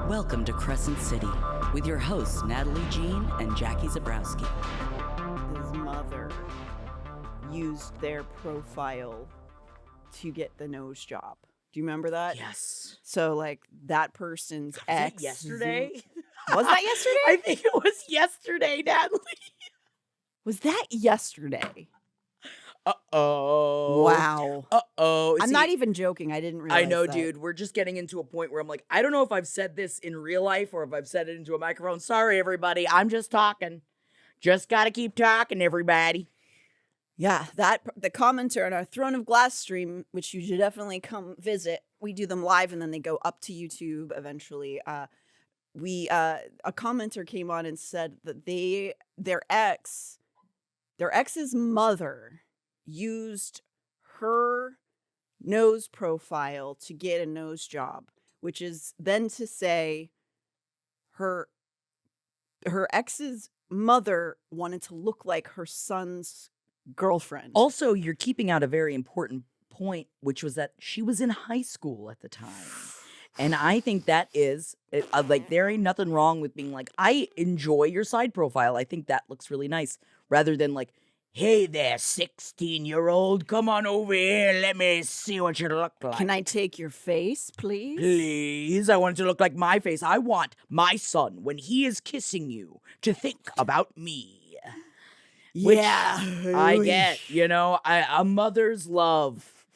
Welcome to Crescent City with your hosts Natalie Jean and Jackie Zabrowski. His mother used their profile to get the nose job. Do you remember that? Yes. So, like, that person's ex. Yesterday? Was that yesterday? I think it was yesterday, Natalie. Was that yesterday? Uh-oh. Wow. Uh-oh. I'm not even joking. I didn't realize I know, that. dude. We're just getting into a point where I'm like, I don't know if I've said this in real life or if I've said it into a microphone. Sorry, everybody. I'm just talking. Just gotta keep talking, everybody. Yeah, the commenter on our Throne of Glass stream, which you should definitely come visit. We do them live and then they go up to YouTube eventually. A commenter came on and said that their ex's mother used her nose profile to get a nose job, which is then to say her ex's mother wanted to look like her son's girlfriend. Also, you're keeping out a very important point, which was that she was in high school at the time. And I think that is, like, there ain't nothing wrong with being like, I enjoy your side profile. I think that looks really nice. Rather than like, hey there, 16-year-old, come on over here. Let me see what you look like. Can I take your face, please? Please, I want it to look like my face. I want my son, when he is kissing you, to think about me. Which I get, a mother's love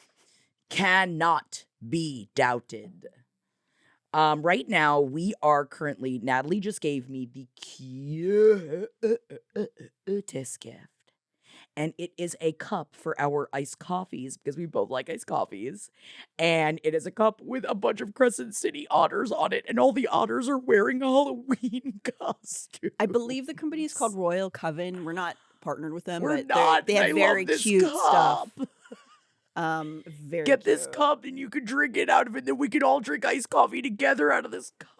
cannot be doubted. Right now, we are currently, Natalie just gave me the cutest gift. And it is a cup for our iced coffees, because we both like iced coffees. And it is a cup with a bunch of Crescent City otters on it, and all the otters are wearing a Halloween costume. I believe the company is called Royal Coven. We're not partnered with them, We're but not. they have very cute stuff. Very Get cute. this cup and you can drink it out of it, then we can all drink iced coffee together out of this cup.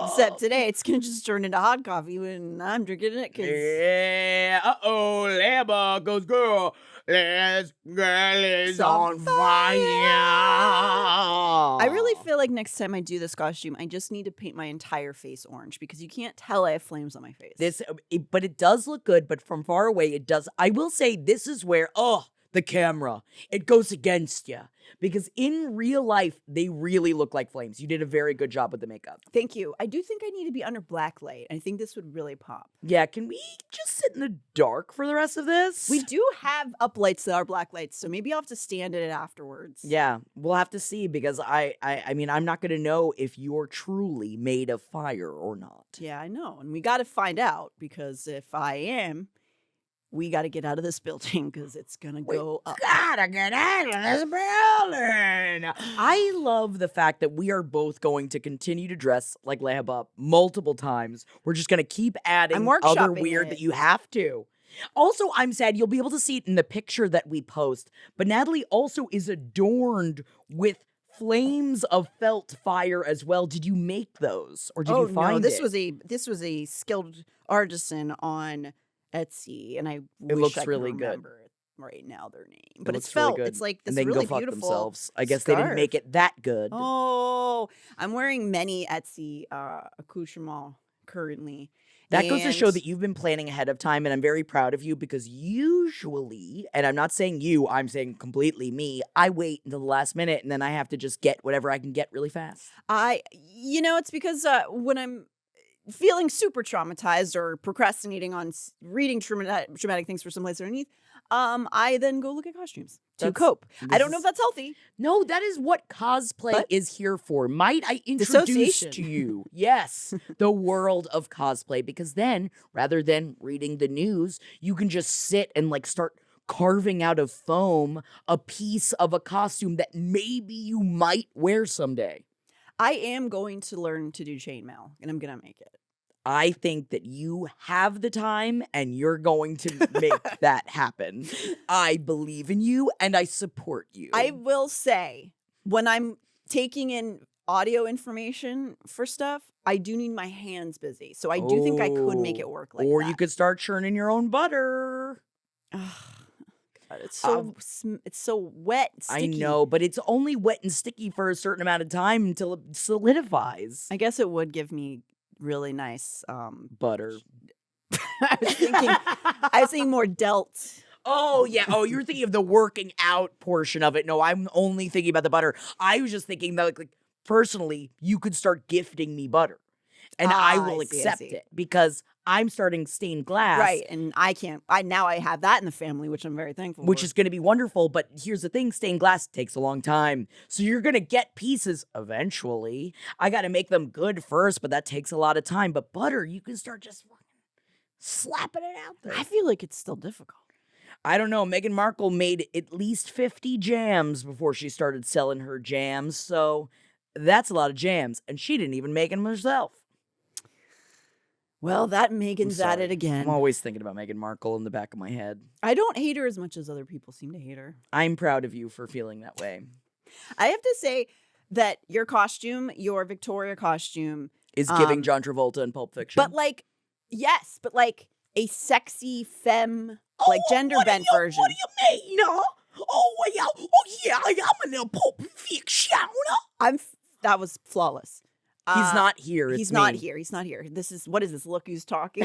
Except today, it's going to just turn into hot coffee when I'm drinking it. Yeah, labor goes girl. This girl is on fire. I really feel like next time I do this costume, I just need to paint my entire face orange because you can't tell I have flames on my face. But it does look good, but from far away, it does. I will say this is where, the camera, it goes against you. Because in real life, they really look like flames. You did a very good job with the makeup. Thank you. I do think I need to be under black light. I think this would really pop. Yeah, can we just sit in the dark for the rest of this? We do have uplights that are black lights, so maybe I'll have to stand in it afterwards. Yeah, we'll have to see, because I mean, I'm not going to know if you're truly made of fire or not. Yeah, I know. And we got to find out, because if I am, we got to get out of this building because it's going to go up. Gotta get out of this building. I love the fact that we are both going to continue to dress like Lehaba multiple times. We're just going to keep adding other weird that you have to. Also, I'm sad you'll be able to see it in the picture that we post, but Natalie also is adorned with flames of felt fire as well. Did you make those, or did you find this was a skilled artisan on Etsy, and I it wish looks I really could good remember right now their name. But it's really felt. good. It's like this and they really can go fuck beautiful themselves. I guess they didn't make it that good. Oh, I'm wearing many Etsy accoutrements currently. That goes to show that you've been planning ahead of time, and I'm very proud of you, because usually, and I'm not saying you, I'm saying completely me, I wait until the last minute and then I have to just get whatever I can get really fast. It's because when I'm feeling super traumatized or procrastinating on reading traumatic things for someplace underneath, I then go look at costumes to cope. I don't know if that's healthy. No, that is what cosplay is here for. Might I introduce to you, yes, the world of cosplay, because then, rather than reading the news, you can just sit and like start carving out of foam a piece of a costume that maybe you might wear someday. I am going to learn to do chainmail, and I'm going to make it. I think that you have the time, and you're going to make that happen. I believe in you, and I support you. I will say, when I'm taking in audio information for stuff, I do need my hands busy. So I do think I could make it work like that. Or you could start churning your own butter. It's so it's so wet, sticky. I know, but it's only wet and sticky for a certain amount of time until it solidifies. I guess it would give me really nice butter. I was thinking more delt. Oh, yeah. Oh, you're thinking of the working out portion of it. No, I'm only thinking about the butter. I was just thinking that, like personally, you could start gifting me butter. And I will accept it because I'm starting stained glass. Right. And I have that in the family, which I'm very thankful for. Which is going to be wonderful. But here's the thing. Stained glass takes a long time. So you're going to get pieces eventually. I got to make them good first, but that takes a lot of time. But butter, you can start just slapping it out there. I feel like it's still difficult. I don't know. Meghan Markle made at least 50 jams before she started selling her jams. So that's a lot of jams. And she didn't even make them herself. Well, that Meghan's at it again. I'm always thinking about Meghan Markle in the back of my head. I don't hate her as much as other people seem to hate her. I'm proud of you for feeling that way. I have to say that your Victoria costume... is giving John Travolta in Pulp Fiction. But yes, but a sexy femme, gender bent version. What do you mean? Yeah, I'm in a Pulp Fiction. That was flawless. He's not here. He's not here. What is this? Look who's talking.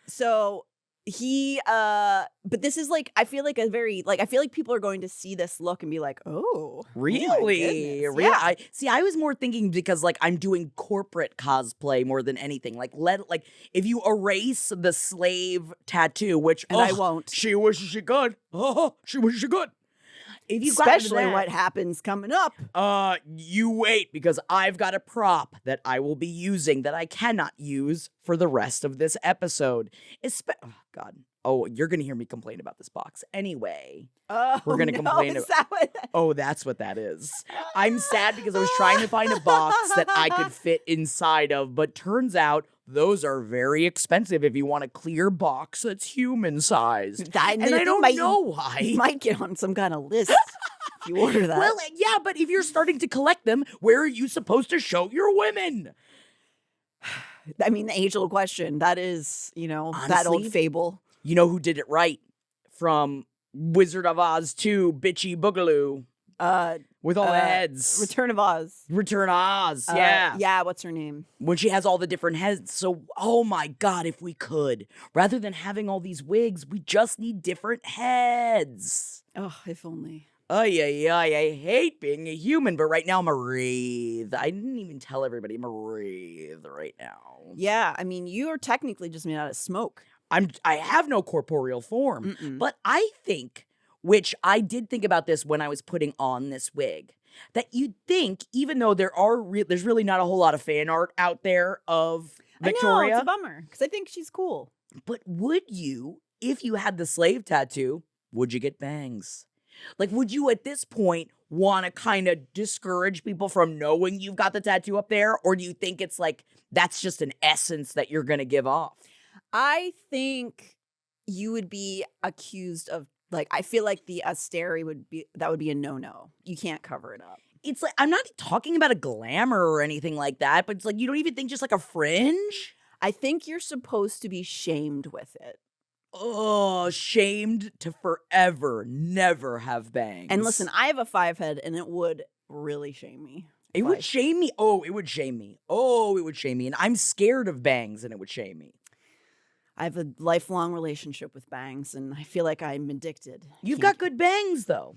So he, but this is I feel like I feel like people are going to see this look and be like, oh, really? Oh really? Yeah. I was more thinking because I'm doing corporate cosplay more than anything. If you erase the slave tattoo, which I won't. She wishes she could. Oh, she wishes she could. If you especially what happens coming up. You wait, because I've got a prop that I will be using that I cannot use for the rest of this episode. Oh, God. Oh, you're going to hear me complain about this box. Anyway, we're going to complain. Oh, that's what that is. I'm sad because I was trying to find a box that I could fit inside of, but turns out those are very expensive if you want a clear box that's human-sized. I don't know why. You might get on some kind of list if you order that. Well, yeah, but if you're starting to collect them, where are you supposed to show your women? I mean, the age-old question. That is, honestly, that old fable. You know who did it right? From Wizard of Oz 2, Bitchy Boogaloo. With all the heads. Return of Oz. Yeah. Yeah, what's her name? When she has all the different heads. So, oh my God, if we could. Rather than having all these wigs, we just need different heads. Oh, if only. Oh, yeah. I hate being a human, but right now I'm a wraith. I didn't even tell everybody I'm a wraith right now. Yeah, I mean, you are technically just made out of smoke. I have no corporeal form. But I think... which I did think about this when I was putting on this wig, that you'd think, even though there's really not a whole lot of fan art out there of Victoria. I know, it's a bummer, because I think she's cool. But would you, if you had the slave tattoo, would you get bangs? Would you at this point want to kind of discourage people from knowing you've got the tattoo up there? Or do you think it's that's just an essence that you're going to give off? I think you would be accused of I feel like the austerity would be a no-no. You can't cover it up. It's I'm not talking about a glamour or anything like that, but it's you don't even think just a fringe? I think you're supposed to be shamed with it. Oh, shamed to forever never have bangs. And listen, I have a 5 head and it would really shame me. It would shame me. Oh, it would shame me. Oh, it would shame me. And I'm scared of bangs and it would shame me. I have a lifelong relationship with bangs, and I feel like I'm addicted. You've got good bangs, though.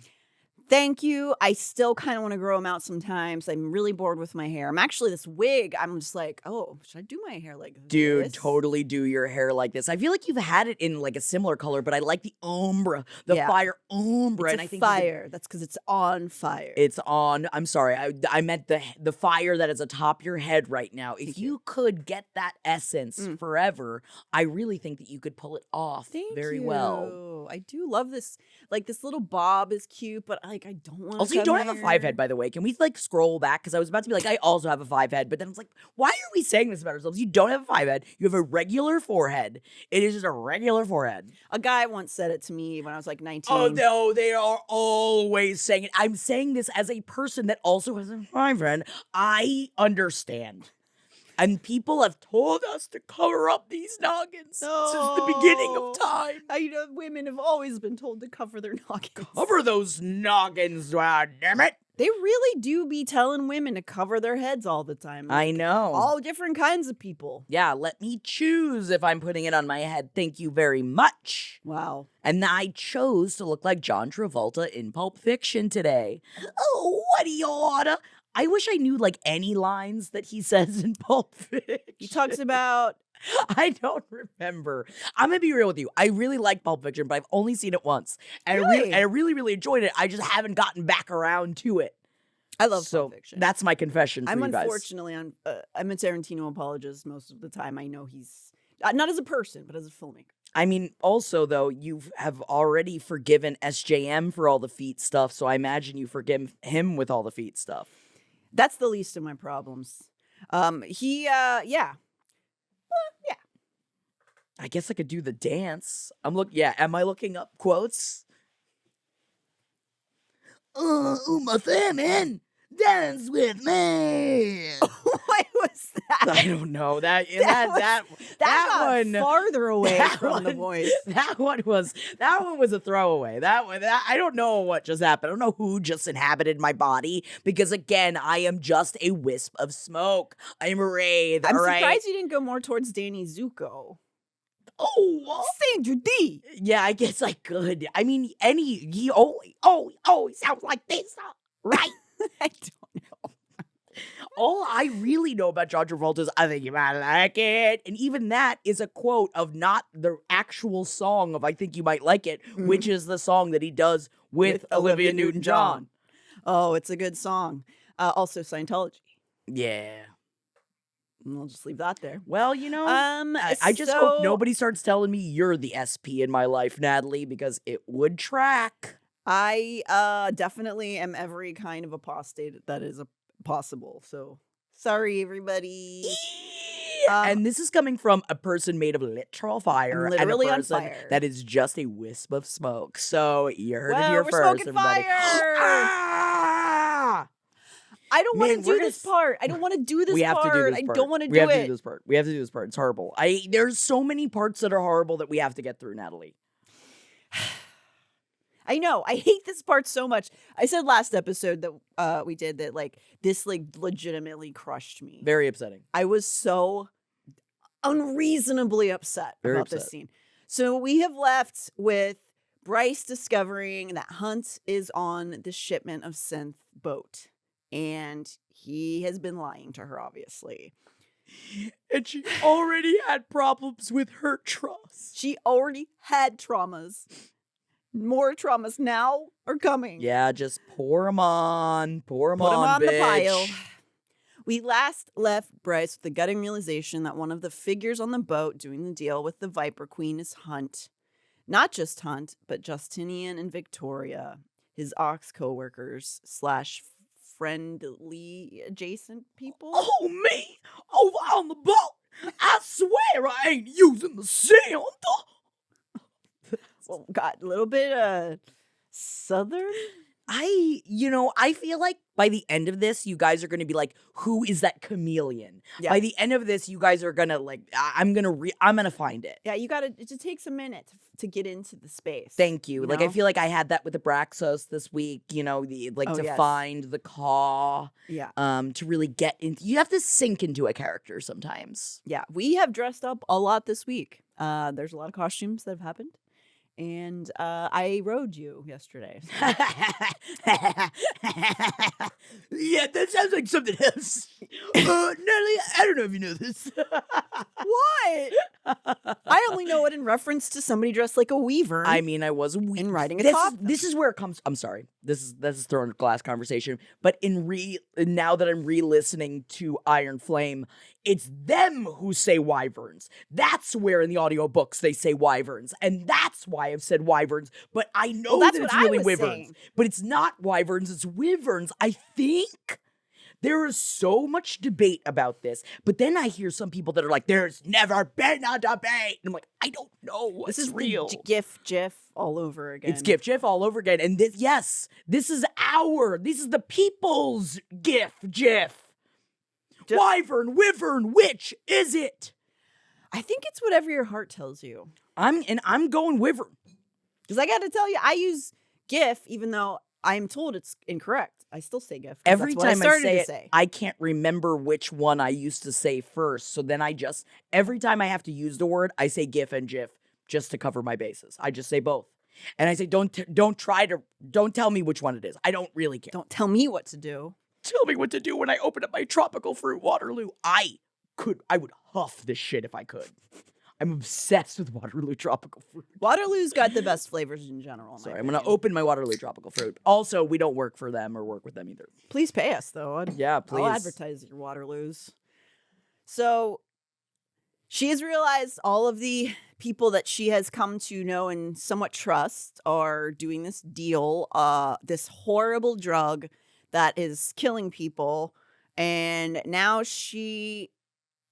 Thank you. I still kind of want to grow them out sometimes. I'm really bored with my hair. I'm actually this wig. I'm just oh, should I do my hair like this? Dude, totally do your hair like this. I feel like you've had it in a similar color, but I like the ombre, fire ombre. It's fire. That's because it's on fire. It's on. I'm sorry. I meant the fire that is atop your head right now. If you could get that essence forever, I really think that you could pull it off very well. I do love this. This little bob is cute, but I don't want to. Also, you don't have a 5 head, by the way. Can we scroll back? Because I was about to be I also have a 5 head, but then it's why are we saying this about ourselves? You don't have a 5 head. You have a regular forehead. It is just a regular forehead. A guy once said it to me when I was 19. Oh no, they are always saying it. I'm saying this as a person that also has a 5 head. I understand. And people have told us to cover up these noggins since the beginning of time. I know women have always been told to cover their noggins. Cover those noggins, damn it. They really do be telling women to cover their heads all the time. I know. All different kinds of people. Yeah, let me choose if I'm putting it on my head. Thank you very much. Wow. And I chose to look like John Travolta in Pulp Fiction today. Oh, what do you order? I wish I knew like any lines that he says in Pulp Fiction. He talks about... I don't remember. I'm going to be real with you. I really like Pulp Fiction, but I've only seen it once. And Really? I really, really enjoyed it. I just haven't gotten back around to it. I love Pulp Fiction. That's my confession for you guys. Unfortunately, I'm a Tarantino apologist most of the time. I know he's... not as a person, but as a filmmaker. I mean, also, though, you have already forgiven SJM for all the feet stuff, so I imagine you forgive him with all the feet stuff. That's the least of my problems. Yeah. Well, yeah. I guess I could do the dance. Am I looking up quotes? Uma Thurman, dance with me. What was that? I don't know. That got one farther away from the voice. That one was a throwaway. I don't know what just happened. I don't know who just inhabited my body because again, I am just a wisp of smoke. I'm a wraith. I'm all right? surprised you didn't go more towards Danny Zuko. Oh, Sandra D. Yeah, I guess I could. I mean, he always sounds like this, right? I don't know. All I really know about John Travolta is I think you might like it. And even that is a quote of not the actual song of I think you might like it, which is the song that he does with Olivia Newton-John. Oh, it's a good song. Also Scientology. Yeah. And I'll just leave that there. Well, I just hope nobody starts telling me you're the SP in my life, Natalie, because it would track. I definitely am every kind of apostate that is possible. So sorry, everybody. And this is coming from a person made of literal fire, literally and a person on fire. that is just a wisp of smoke. So you heard it Well, here we're first, smoking everybody. fire! Ah! I don't want to Man, do this part. I don't want to do this We have part. to do this part. I don't want to We do have to it. do this part. We have to do this part. It's horrible. There's so many parts that are horrible that we have to get through, Natalie. I know. I hate this part so much. I said last episode that we did that like this like legitimately crushed me. Very upsetting. I was so unreasonably upset about this scene. So we have left with Bryce discovering that Hunt is on the shipment of synth boat. And he has been lying to her, obviously. And she already had problems with her trust. She already had traumas. More traumas now are coming. Yeah, just pour them on. Pour them Put on, them on bitch. the pile. We last left Bryce with the gutting realization that one of the figures on the boat doing the deal with the Viper Queen is Hunt. Not just Hunt, but Justinian and Victoria, his Ox co-workers / friendly adjacent people. Oh, me? Over on the boat? I swear I ain't using the synth. Well, got a little bit southern. I feel like by the end of this, you guys are going to be like, who is that chameleon? Yeah. By the end of this, you guys are going to like, I'm going to find it. Yeah, it takes a minute to get into the space. Thank you. Like, I know? feel like I had that with the Abraxos this week, Yes. find the caw. Yeah. To really get into, you have to sink into a character sometimes. Yeah, we have dressed up a lot this week. There's a lot of costumes that have happened. And I rode you yesterday. So. Yeah, that sounds like something else. Natalie, I don't know if you know this. What? I only know it in reference to somebody dressed like a weaver. I mean, I was a weaver. And riding a top. This is where it comes. I'm sorry. This is throwing a glass conversation. But now that I'm re-listening to Iron Flame, it's them who say wyverns. That's where in the audiobooks they say wyverns. And that's why I've said wyverns. But I know that it's really wyverns. Saying. But it's not wyverns, it's wyverns. I think there is so much debate about this. But then I hear some people that are like, there's never been a debate. And I'm like, I don't know what's this is real. GIF all over again. It's GIF all over again. And this is the people's GIF. Wyvern, wyvern, which is it? I think it's whatever your heart tells you. I'm going wyvern. Because I got to tell you, I use GIF, even though I'm told it's incorrect. I still say GIF. Every time I say it, say. I can't remember which one I used to say first. So then every time I have to use the word, I say GIF and GIF just to cover my bases. I just say both. And I say, don't tell me which one it is. I don't really care. Don't tell me what to do. Tell me what to do when I open up my tropical fruit Waterloo. I would huff this shit if I could. I'm obsessed with Waterloo tropical fruit. Waterloo's got the best flavors in general. Sorry, I'm going to open my Waterloo tropical fruit. Also, we don't work for them or work with them either. Please pay us, though. Yeah, please. I'll advertise your Waterloos. So, she has realized all of the people that she has come to know and somewhat trust are doing this deal, this horrible drug that is killing people. And now she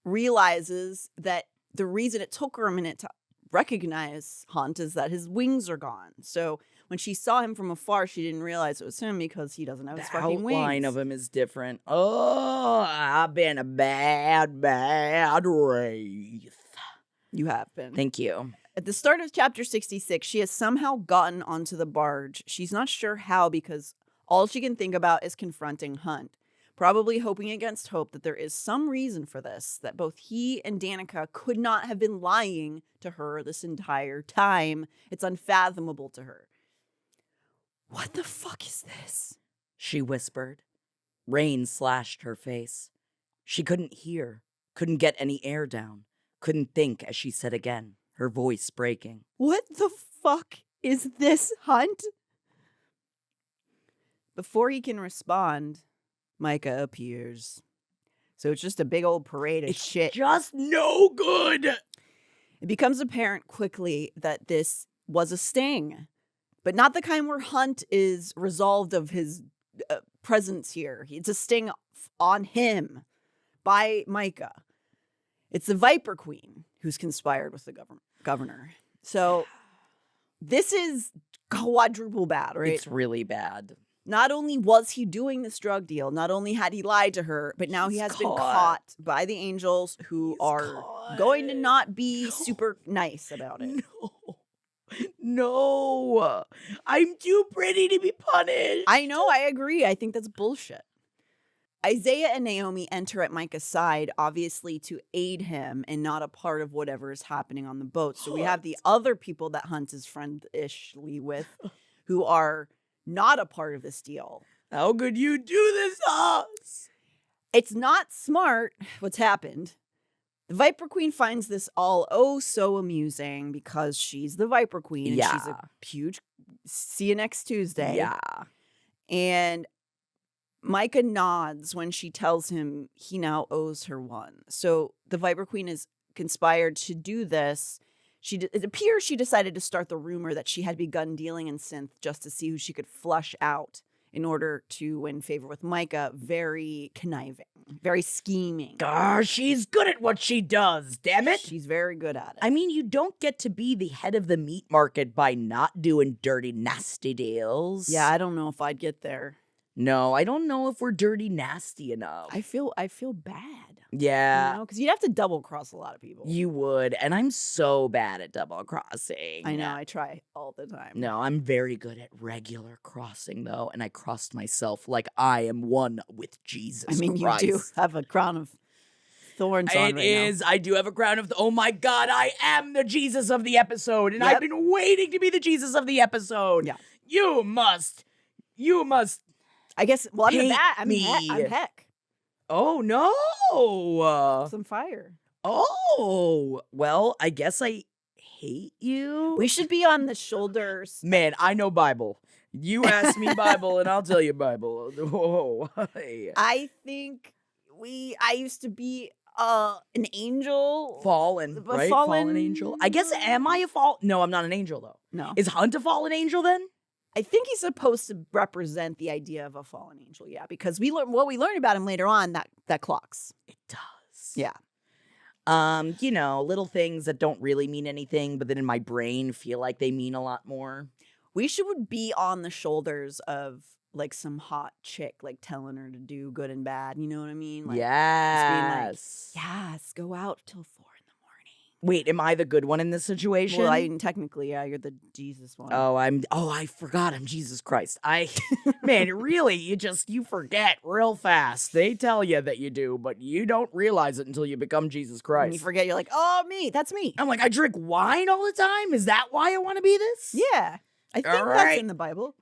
realizes that the reason it took her a minute to recognize Hunt is that his wings are gone. So when she saw him from afar, she didn't realize it was him because he doesn't have his fucking wings. The outline of him is different. Oh, I've been a bad wraith. You have been. Thank you. At the start of chapter 66, she has somehow gotten onto the barge. She's not sure how because all she can think about is confronting Hunt. Probably hoping against hope that there is some reason for this, that both he and Danica could not have been lying to her this entire time. It's unfathomable to her. What the fuck is this? She whispered. Rain slashed her face. She couldn't hear, couldn't get any air down, couldn't think as she said again, her voice breaking. What the fuck is this, Hunt? Before he can respond, Micah appears. So it's just a big old parade of shit. Just no good. It becomes apparent quickly that this was a sting, but not the kind where Hunt is resolved of his presence here. It's a sting on him by Micah. It's the Viper Queen who's conspired with the governor. So this is quadruple bad, right? It's really bad. Not only was he doing this drug deal, not only had he lied to her, but now he has been caught by the angels who are going to not be super nice about it. No. I'm too pretty to be punished. I know, I agree. I think that's bullshit. Isaiah and Naomi enter at Micah's side, obviously to aid him and not a part of whatever is happening on the boat. So we have the other people that Hunt is friendishly with who are not a part of this deal. How could you do this to us? It's not smart what's happened. The Viper Queen finds this all so amusing because she's the Viper Queen. And she's a huge see you next Tuesday. Yeah. And Micah nods when she tells him he now owes her one. So the Viper Queen is conspired to do this. It appears she decided to start the rumor that she had begun dealing in synth just to see who she could flush out in order to win favor with Micah. Very conniving, very scheming. She's good at what she does, damn it. She's very good at it. I mean, you don't get to be the head of the meat market by not doing dirty, nasty deals. Yeah, I don't know if I'd get there. No, I don't know if we're dirty, nasty enough. I feel bad. Yeah. You know, because you'd have to double cross a lot of people. You would, and I'm so bad at double crossing. I know, I try all the time. No, I'm very good at regular crossing, though, and I crossed myself like I am one with Jesus Christ. I mean, you do have a crown of thorns on right now. I do have a crown of oh my God, I am the Jesus of the episode, and I've been waiting to be the Jesus of the episode. Yeah. You must. I guess, well, I'm heck. Oh, no. Some fire. Oh, well, I guess I hate you. We should be on the shoulders. Man, I know Bible. You ask me Bible and I'll tell you Bible. Oh, I think I used to be an angel. Fallen, right? Fallen angel. I guess, am I a fallen? No, I'm not an angel, though. No. Is Hunt a fallen angel, then? I think he's supposed to represent the idea of a fallen angel, yeah, because we learn about him later on that clocks. It does. Yeah. Little things that don't really mean anything, but then in my brain feel like they mean a lot more. We should be on the shoulders of like some hot chick like telling her to do good and bad. You know what I mean? Like Yes. being like, yes, go out till 4 in the morning. Wait, am I the good one in this situation? Well, I mean, technically, yeah, you're the Jesus one. I forgot I'm Jesus Christ. Man, really, you forget real fast. They tell you that you do, but you don't realize it until you become Jesus Christ. And you forget, you're like, oh, that's me. I'm like, I drink wine all the time? Is that why I want to be this? Yeah. I think that's in the Bible.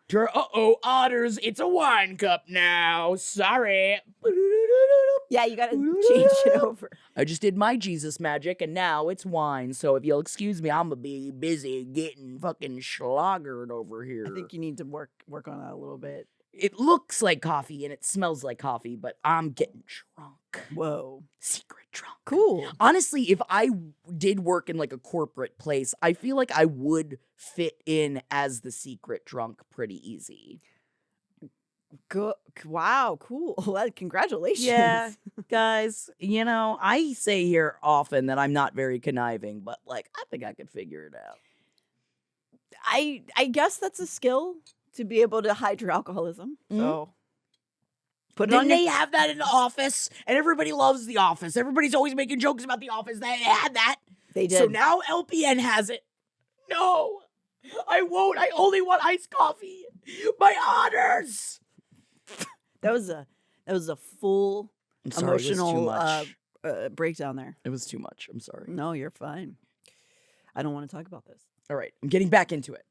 Otters, it's a wine cup now. Sorry. Yeah, you gotta change it over. I just did my Jesus magic, and now it's wine. So if you'll excuse me, I'm gonna be busy getting fucking schlagered over here. I think you need to work on that a little bit. It looks like coffee and it smells like coffee, but I'm getting drunk. Whoa. Secret drunk. Cool. Honestly, if I did work in like a corporate place, I feel like I would fit in as the secret drunk pretty easy. Good. Wow, cool. Well, congratulations. Yeah, guys, I say here often that I'm not very conniving, but like, I think I could figure it out. I guess that's a skill to be able to hide your alcoholism. So put it on. They have that in the office, and everybody loves the office. Everybody's always making jokes about the office. They had that. They did. So now LPN has it. No, I won't. I only want iced coffee. My honors. That was a full emotional breakdown there. It was too much. I'm sorry. No, you're fine. I don't want to talk about this. All right, I'm getting back into it.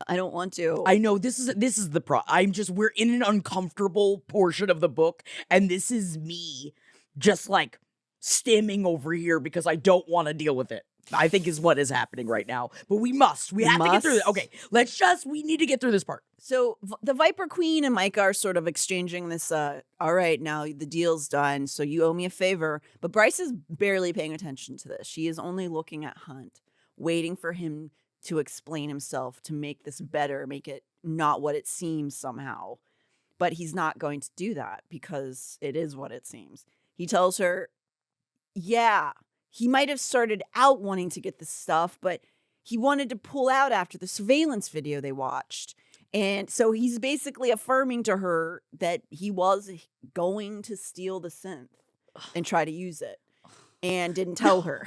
I don't want to. I know this is the we're in an uncomfortable portion of the book, and this is me just like stimming over here because I don't want to deal with it. I think is what is happening right now. But we have to get through this. Okay, we need to get through this part. So the Viper Queen and Micah are sort of exchanging this, all right, now the deal's done, so you owe me a favor. But Bryce is barely paying attention to this. She is only looking at Hunt, waiting for him to explain himself, to make this better, make it not what it seems somehow. But he's not going to do that because it is what it seems. He tells her, yeah, he might have started out wanting to get this stuff, but he wanted to pull out after the surveillance video they watched. And so he's basically affirming to her that he was going to steal the synth and try to use it and didn't tell her.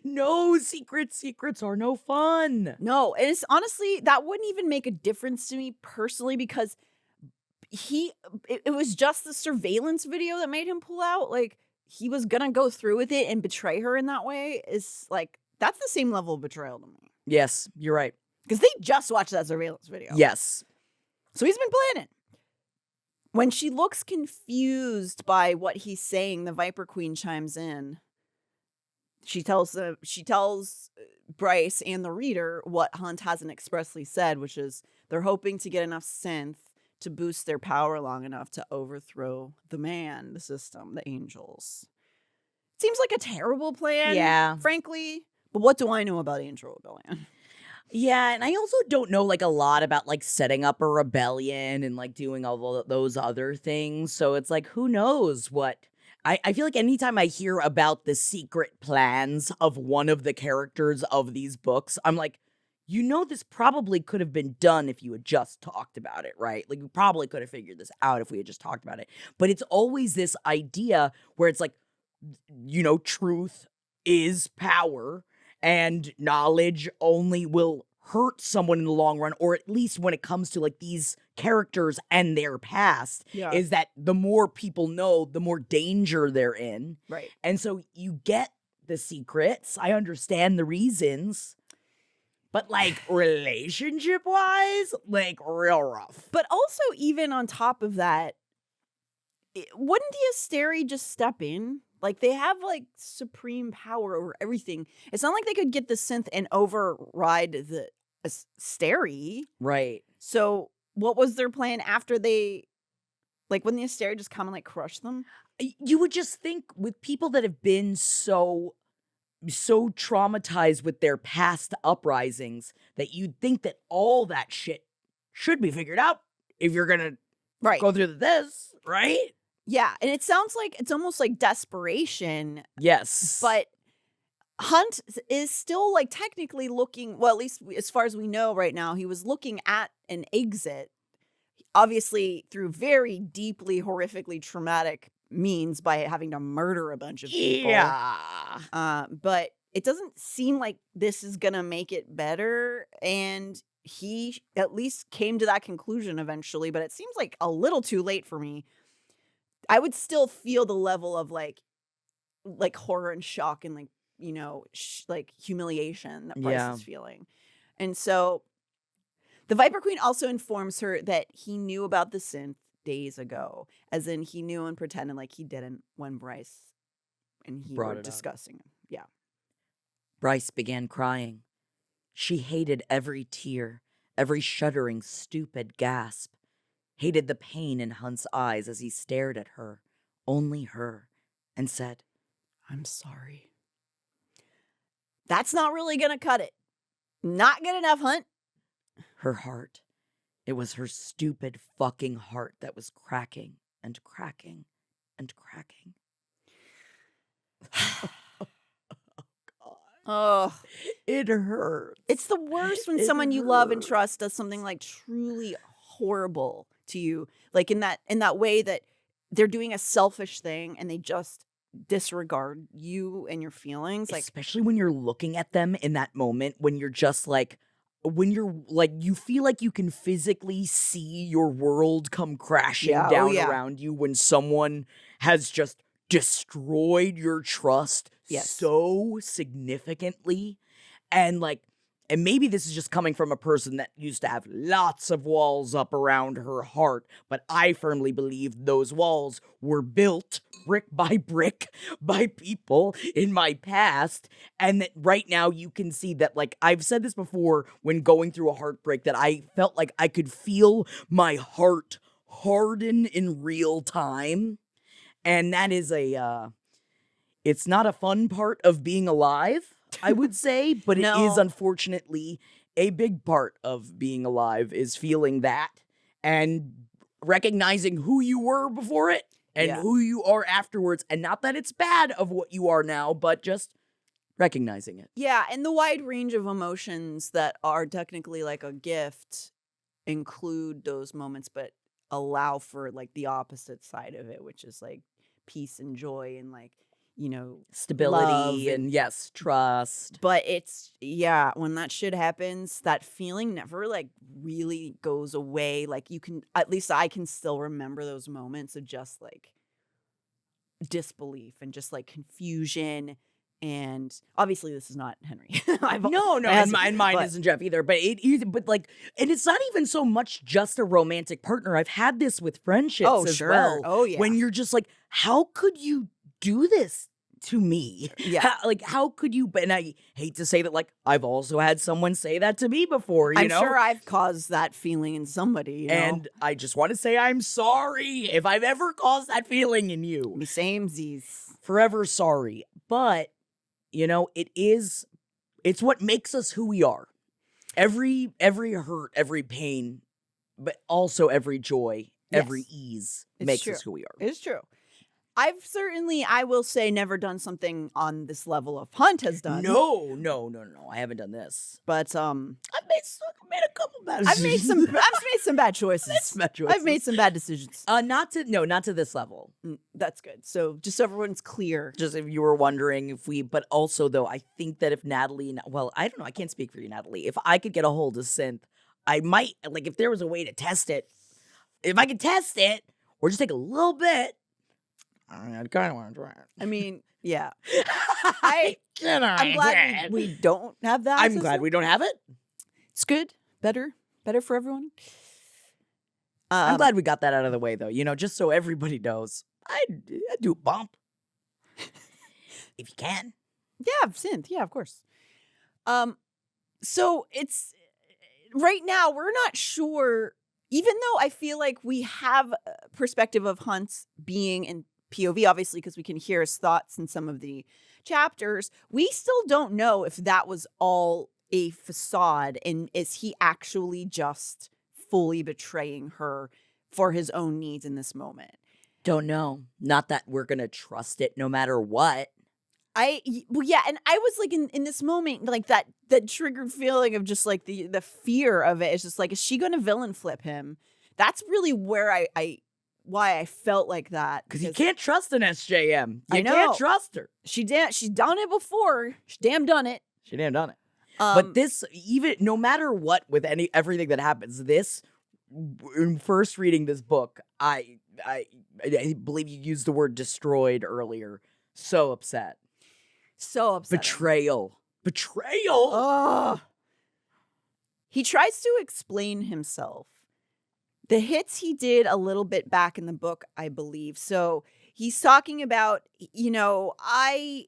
No, secrets are no fun. No, and it's honestly, that wouldn't even make a difference to me personally because it was just the surveillance video that made him pull out. Like, he was gonna go through with it and betray her in that way. Is like, that's the same level of betrayal to me. Yes, you're right. Because they just watched that surveillance video. Yes. So he's been planning. When she looks confused by what he's saying, the Viper Queen chimes in. She tells Bryce and the reader what Hunt hasn't expressly said, which is they're hoping to get enough synth to boost their power long enough to overthrow the system, the angels. Seems like a terrible plan, frankly. But what do I know about Angel Rebellion? Yeah, and I also don't know like a lot about like setting up a rebellion and like doing all those other things. So it's like, who knows what? I feel like anytime I hear about the secret plans of one of the characters of these books, I'm like, this probably could have been done if you had just talked about it, right? Like, we probably could have figured this out if we had just talked about it. But it's always this idea where it's like, truth is power, and knowledge only will hurt someone in the long run, or at least when it comes to like these characters and their past, is that the more people know, the more danger they're in. Right. And so you get the secrets. I understand the reasons. But like relationship-wise, like real rough. But also, even on top of that, wouldn't the Asteri just step in? Like, they have like supreme power over everything. It's not like they could get the synth and override the Asteri. Right. So what was their plan after they, like, when the Asteri just come and like crush them? You would just think with people that have been so traumatized with their past uprisings that you'd think that all that shit should be figured out if you're gonna go through this, right? Yeah, and it sounds like it's almost like desperation. Yes. But Hunt is still like technically looking, well, at least as far as we know right now, he was looking at an exit obviously through very deeply, horrifically traumatic means by having to murder a bunch of people. Yeah. But it doesn't seem like this is gonna make it better, and he at least came to that conclusion eventually, but it seems like a little too late for me. I would still feel the level of like horror and shock and like, like humiliation that Bryce Yeah. is feeling. And so the Viper Queen also informs her that he knew about the synth days ago, as in he knew and pretended like he didn't when Bryce and he Brought were it up. discussing him. Yeah. Bryce began crying. She hated every tear, every shuddering, stupid gasp. Hated the pain in Hunt's eyes as he stared at her, only her, and said, I'm sorry. That's not really gonna cut it. Not good enough, Hunt. her heart. It was her stupid fucking heart that was cracking and cracking and cracking. Oh, It hurt. it's the worst when It someone you love and hurt. trust does something like truly horrible to you, like in that way that they're doing a selfish thing and they just disregard you and your feelings. Like, Especially when you're looking at them in that moment, when you're just like, when you're like, you feel like you can physically see your world come crashing Yeah, oh down yeah. around you when someone has just destroyed your trust Yes. so significantly. And like, and maybe this is just coming from a person that used to have lots of walls up around her heart, but I firmly believe those walls were built brick by people in my past, and that right now you can see that, like, I've said this before when going through a heartbreak, that I felt like I could feel my heart harden in real time, and that is it's not a fun part of being alive, I would say, but it is No. unfortunately a big part of being alive, is feeling that and recognizing who you were before it and Yeah. who you are afterwards. And not that it's bad of what you are now, but just recognizing it. Yeah, and the wide range of emotions that are technically like a gift include those moments, but allow for like the opposite side of it, which is like peace and joy and like, Stability love and yes, trust. But it's, yeah, when that shit happens, that feeling never like really goes away. Like you can, at least I can still remember those moments of just like disbelief and just like confusion. And obviously this is not Henry. No, and mine isn't Jeff either. But but like, and it's not even so much just a romantic partner. I've had this with friendships as well. Oh, yeah. When you're just like, how could you do this to me? Yeah. How could you? And I hate to say that, like, I've also had someone say that to me before, you I'm know? sure I've caused that feeling in somebody, you know? And I just want to say I'm sorry if I've ever caused that feeling in you. Same Z's. Forever sorry. But, it's what makes us who we are. Every hurt, every pain, but also every joy, every Yes. ease It's makes true. us who we are. It's true. I've certainly, I will say, never done something on this level of Hunt has done. No. I haven't done this. But I've made a couple bad I've made some bad choices. I've made some bad decisions. Not to this level. That's good. So just so everyone's clear. Just if you were wondering but also though, I think that if Natalie, well, I don't know, I can't speak for you, Natalie. If I could get a hold of synth, I might, like, if there was a way to test it, if I could test it, or just take a little bit, I kind of want to try it. I mean, yeah. I'm I'm glad we don't have that. I'm glad we don't have it. It's good. Better for everyone. I'm glad we got that out of the way, though. Just so everybody knows, I'd do a bump if you can. Yeah, synth. Yeah, of course. So it's right now we're not sure. Even though I feel like we have a perspective of Hunt's being in POV, obviously, because we can hear his thoughts in some of the chapters, we still don't know if that was all a facade and is he actually just fully betraying her for his own needs in this moment. Don't know. Not that we're going to trust it no matter what. Well, yeah, and I was like in this moment, like that triggered feeling of just like the fear of it. It's just like, is she going to villain flip him? that's really where why I felt like that. Because you can't trust an SJM. I You know. can't trust her. She's done it before. She's damn done it. She damn done it. But this, even no matter what, with everything that happens, this, in first reading this book, I believe you used the word destroyed earlier. So upset. So upset. Betrayal. Oh. He tries to explain himself. The hits he did a little bit back in the book, I believe. So he's talking about, I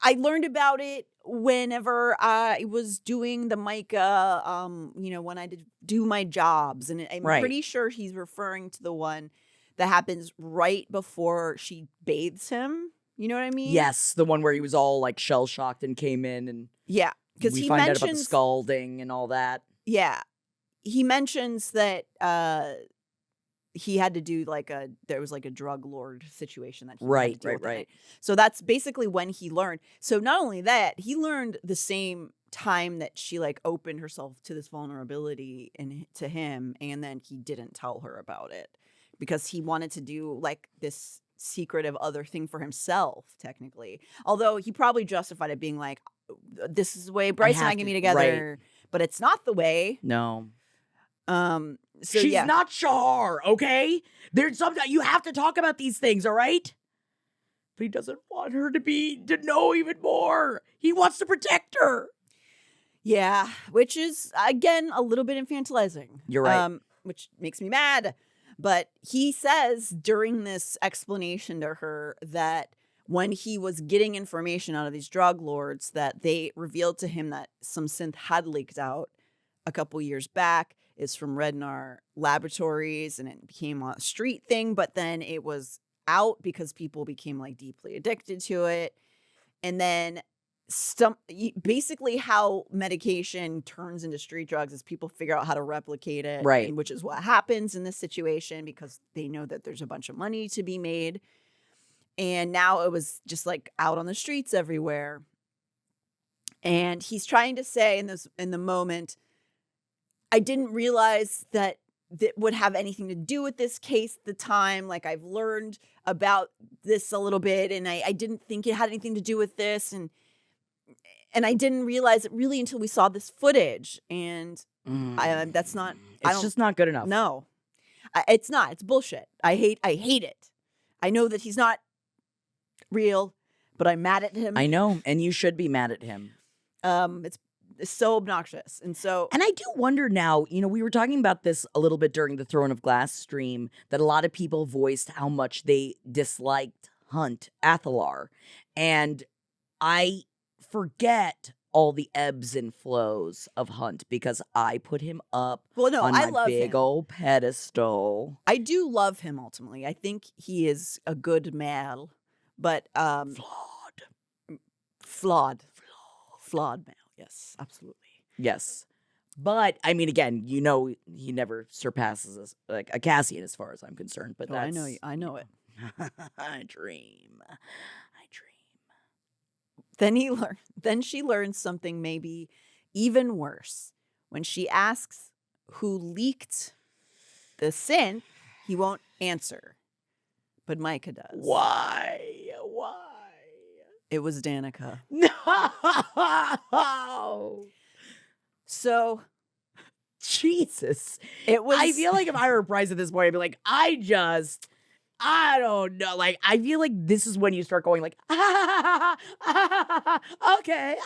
learned about it whenever I was doing the Micah, when I did do my jobs. And I'm pretty sure he's referring to the one that happens right before she bathes him. You know what I mean? Yes, the one where he was all like shell-shocked and came in and because we find out about the scalding and all that. Yeah. He mentions that he had to do there was like a drug lord situation that he had to deal with right. So that's basically when he learned. So not only that, he learned the same time that she like opened herself to this vulnerability to him, and then he didn't tell her about it because he wanted to do like this secretive other thing for himself, technically. Although he probably justified it being like, this is the way Bryce and I can be together, but it's not the way. No. So she's not Shahar, okay? There's something you have to talk about these things, all right? But he doesn't want her to know even more. He wants to protect her. Yeah, which is again a little bit infantilizing. You're right. Which makes me mad. But he says during this explanation to her that when he was getting information out of these drug lords, that they revealed to him that some synth had leaked out a couple years back. Is from Rednar Laboratories, and it became a street thing, but then it was out because people became like deeply addicted to it. And then basically how medication turns into street drugs is people figure out how to replicate it, right? Which is what happens in this situation because they know that there's a bunch of money to be made. And now it was just like out on the streets everywhere. And he's trying to say in the moment, I didn't realize that would have anything to do with this case at the time. Like I've learned about this a little bit, and I didn't think it had anything to do with this, and I didn't realize it really until we saw this footage. And that's not. It's just not good enough. No, it's not. It's bullshit. I hate it. I know that he's not real, but I'm mad at him. I know, and you should be mad at him. It's so obnoxious. And I do wonder now, we were talking about this a little bit during the Throne of Glass stream, that a lot of people voiced how much they disliked Hunt Athalar. And I forget all the ebbs and flows of Hunt because I put him up on my big old pedestal. I do love him ultimately. I think he is a good male, but flawed male. Yes, absolutely. Yes. But, I mean, again, he never surpasses us, like a Cassian as far as I'm concerned. But I know it. I dream. Then she learns something maybe even worse. When she asks who leaked the synth, he won't answer. But Micah does. Why? It was Danica. No. So, Jesus. It was. I feel like if I were Bryce at this point, I'd be like, I don't know. Like, I feel like this is when you start going like, okay.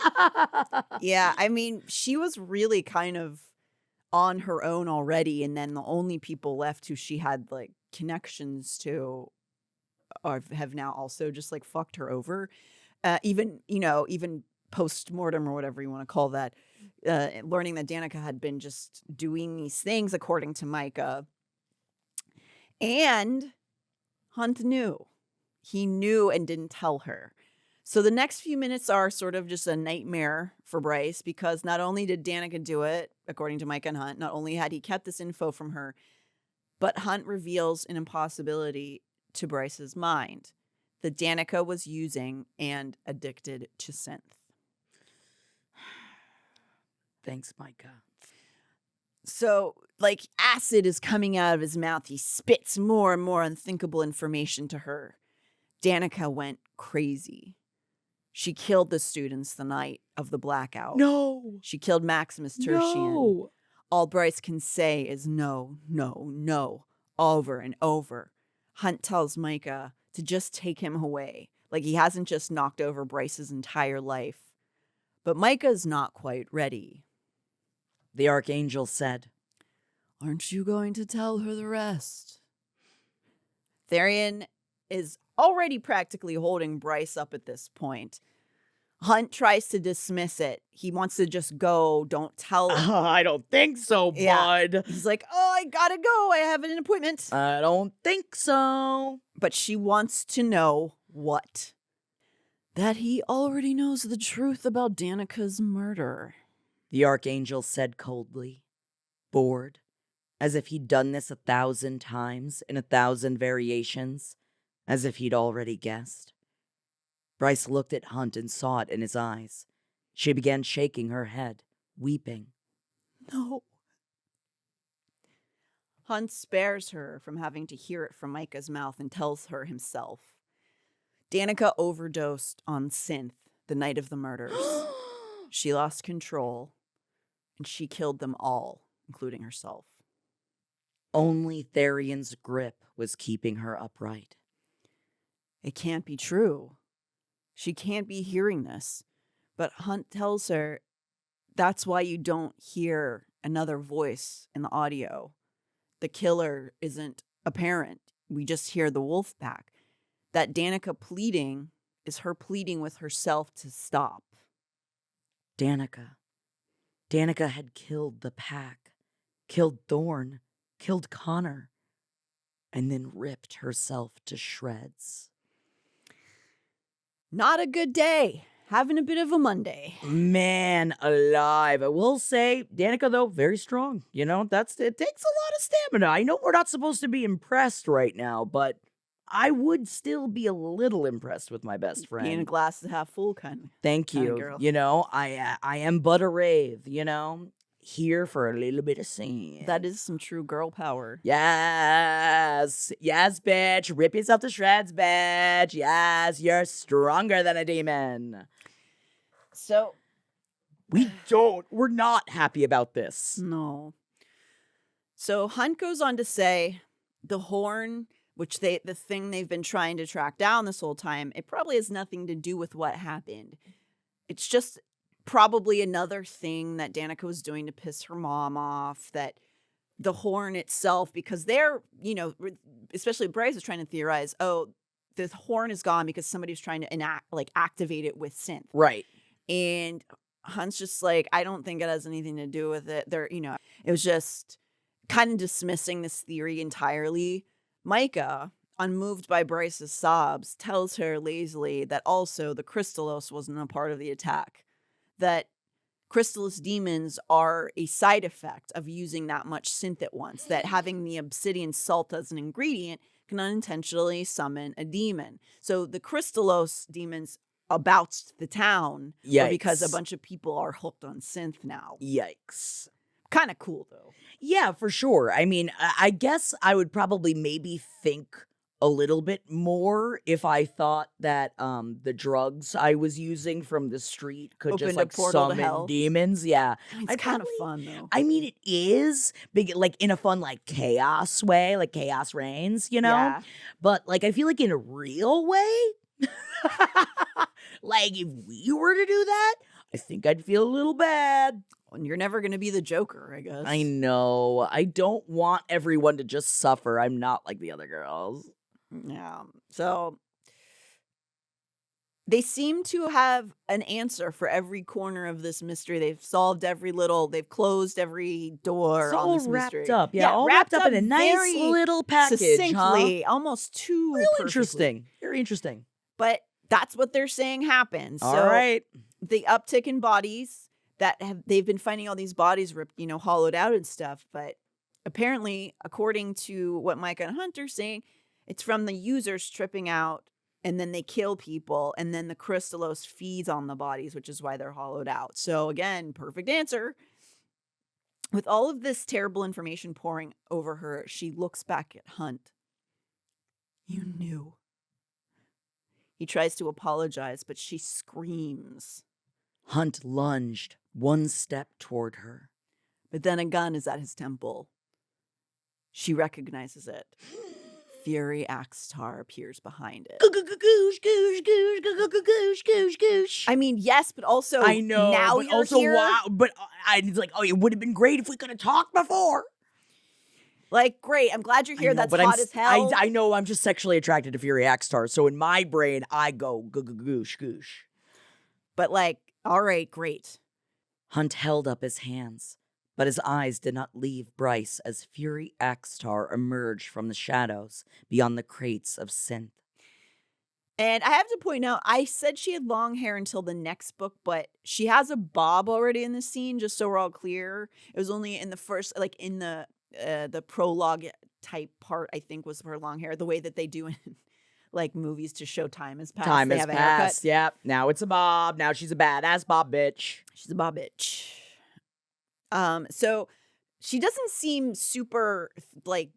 Yeah, I mean, she was really kind of on her own already, and then the only people left who she had like connections to have now also just like fucked her over. Even post-mortem or whatever you want to call that, learning that Danica had been just doing these things according to Micah. And Hunt knew. He knew and didn't tell her. So the next few minutes are sort of just a nightmare for Bryce because not only did Danica do it, according to Micah and Hunt, not only had he kept this info from her, but Hunt reveals an impossibility to Bryce's mind that Danica was using and addicted to synth. Thanks, Micah. So like acid is coming out of his mouth. He spits more and more unthinkable information to her. Danica went crazy. She killed the students the night of the blackout. No. She killed Maximus Tertian. No. All Bryce can say is no, no, no, over and over. Hunt tells Micah to just take him away. Like he hasn't just knocked over Bryce's entire life. But Micah's not quite ready. The Archangel said, "Aren't you going to tell her the rest?" Therian is already practically holding Bryce up at this point. Hunt tries to dismiss it. He wants to just go. Don't tell her. I don't think so, bud. He's like, "Oh, I gotta go. I have an appointment." I don't think so. But she wants to know what? That he already knows the truth about Danica's murder. The Archangel said coldly, bored, as if he'd done this 1,000 times in 1,000 variations, as if he'd already guessed. Bryce looked at Hunt and saw it in his eyes. She began shaking her head, weeping. No. Hunt spares her from having to hear it from Micah's mouth and tells her himself. Danica overdosed on synth the night of the murders. She lost control, and she killed them all, including herself. Only Therian's grip was keeping her upright. It can't be true. She can't be hearing this. But Hunt tells her that's why you don't hear another voice in the audio. The killer isn't apparent. We just hear the wolf pack. That Danica pleading is her pleading with herself to stop. Danica. Danica had killed the pack, killed Thorn, killed Connor, and then ripped herself to shreds. Not a good day. Having a bit of a Monday. Man alive. I will say, Danica, though, very strong. You know, it takes a lot of stamina. I know we're not supposed to be impressed right now, but I would still be a little impressed with my best friend. Being a glass is half full kind of. Thank you. Girl. You know, I am but a rave, you know, here for a little bit of sin. That is some true girl power. Yes. Yes, bitch. Rip yourself to shreds, bitch. Yes, you're stronger than a demon. So. We're not happy about this. No. So Hunt goes on to say the horn, which the thing they've been trying to track down this whole time, it probably has nothing to do with what happened. It's just probably another thing that Danica was doing to piss her mom off, that the horn itself, because they're, you know, especially Bryce is trying to theorize, oh, the horn is gone because somebody's trying to activate it with synth. Right. And Hunt's just like, I don't think it has anything to do with it. It was just kind of dismissing this theory entirely. Micah, unmoved by Bryce's sobs, tells her lazily that also the Crystallos wasn't a part of the attack. That Crystallos demons are a side effect of using that much synth at once. That having the obsidian salt as an ingredient can unintentionally summon a demon. So the Crystallos demons about the town because a bunch of people are hooked on synth now. Yikes. Kind of cool, though. Yeah, for sure. I mean, I guess I would probably maybe think a little bit more if I thought that the drugs I was using from the street could Opened just a like portal to summon hell. demons. Yeah. It's kind of fun, though. I mean, it is big, like in a fun, like chaos way, like chaos reigns, you know? Yeah. But like, I feel like in a real way, like if we were to do that, I think I'd feel a little bad. And you're never going to be the Joker, I guess. I know. I don't want everyone to just suffer. I'm not like the other girls. Yeah. So they seem to have an answer for every corner of this mystery. They've they've closed every door It's on all this wrapped mystery. up. Yeah, all wrapped up in a nice very little package, succinctly, almost too Real perfectly. interesting. Very interesting. But that's what they're saying happens. All so right. the uptick in bodies they've been finding all these bodies ripped, hollowed out and stuff. But apparently, according to what Micah and Hunt are saying, it's from the users tripping out, and then they kill people, and then the Crystallos feeds on the bodies, which is why they're hollowed out. So again, perfect answer. With all of this terrible information pouring over her, she looks back at Hunt. You knew. He tries to apologize, but she screams. Hunt lunged one step toward her. But then a gun is at his temple. She recognizes it. Fury Axtar appears behind it. I mean, yes, but also I know. now but you're also, here. wow. But it's like, oh, it would have been great if we could have talked before. Like, great. I'm glad you're here. That's but hot as hell. I know. I'm just sexually attracted to Fury Axtar. So in my brain, I go goosh goosh. But like, all right, great. Hunt held up his hands, but his eyes did not leave Bryce as Fury Axtar emerged from the shadows beyond the crates of synth. And I have to point out, I said she had long hair until the next book, but she has a bob already in the scene, just so we're all clear. It was only in the first, like in the prologue type part, I think, was her long hair, the way that they do in like movies to show time has passed. Time they has have a haircut. passed. Yep. Now it's a bob. Now she's a badass bob bitch. She's a bob bitch. So she doesn't seem super like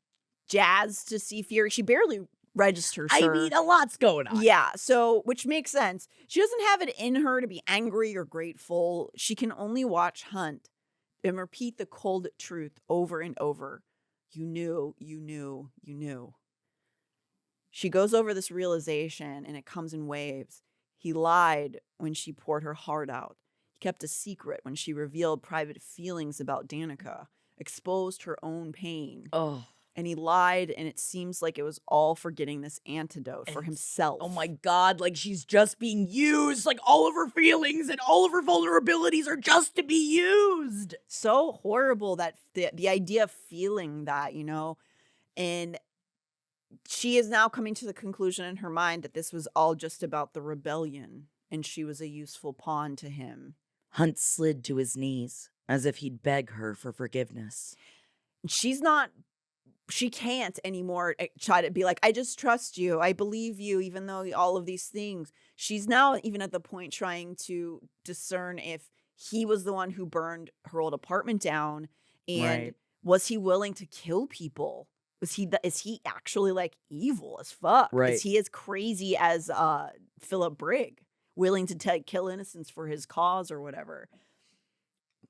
jazzed to see Fury. She barely registers her. I mean, a lot's going on. Yeah, so which makes sense. She doesn't have it in her to be angry or grateful. She can only watch Hunt and repeat the cold truth over and over. You knew, you knew, you knew. She goes over this realization and it comes in waves. He lied when she poured her heart out. He kept a secret when she revealed private feelings about Danica, exposed her own pain. Oh. And he lied, and it seems like it was all for getting this antidote for himself. Oh my God, like she's just being used. Like all of her feelings and all of her vulnerabilities are just to be used. So horrible that the idea of feeling that, you know, and she is now coming to the conclusion in her mind that this was all just about the rebellion, and she was a useful pawn to him. Hunt slid to his knees as if he'd beg her for forgiveness. She can't anymore try to be like, I just trust you. I believe you, even though all of these things. She's now even at the point trying to discern if he was the one who burned her old apartment down. And was he willing to kill people? Is he actually like evil as fuck? Right. Is he as crazy as Philip Brigg, willing to kill innocents for his cause or whatever?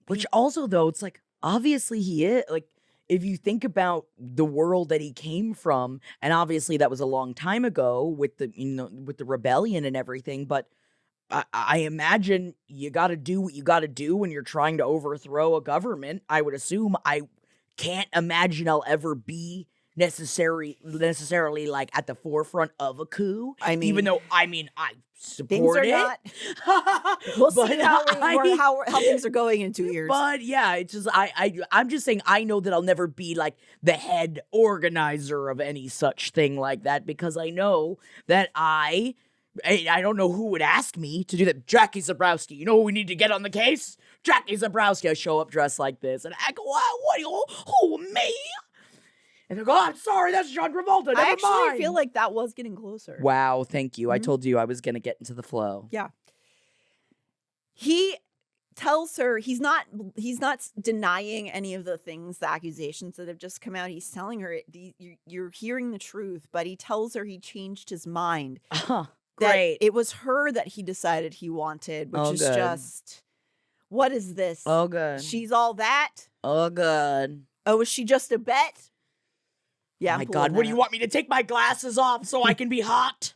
Which also, though, it's like, obviously he is. Like, if you think about the world that he came from, and obviously that was a long time ago with the rebellion and everything, but I imagine you got to do what you got to do when you're trying to overthrow a government. I would assume. I can't imagine I'll ever be necessarily like at the forefront of a coup. I mean, even though I support things are it. Not. We'll see how things are going in 2 years. But yeah, it's just I'm just saying I know that I'll never be like the head organizer of any such thing like that, because I know that I don't know who would ask me to do that. Jackie Zabrowski, you know who we need to get on the case? Jackie Zabrowski. I show up dressed like this, and I go, who, me? And they go, oh, I'm sorry, that's John Travolta. Never I actually mind. feel like that was getting closer. Wow, thank you. Mm-hmm. I told you I was going to get into the flow. Yeah. He tells her he's not denying any of the things, the accusations that have just come out. He's telling her you're hearing the truth, but he tells her he changed his mind. Great. It was her that he decided he wanted, which is good. Just, what is this? Oh, good. She's all that? Oh, good. Oh, was she just a bet? Yeah. Oh my God, what do you want me to take my glasses off so I can be hot?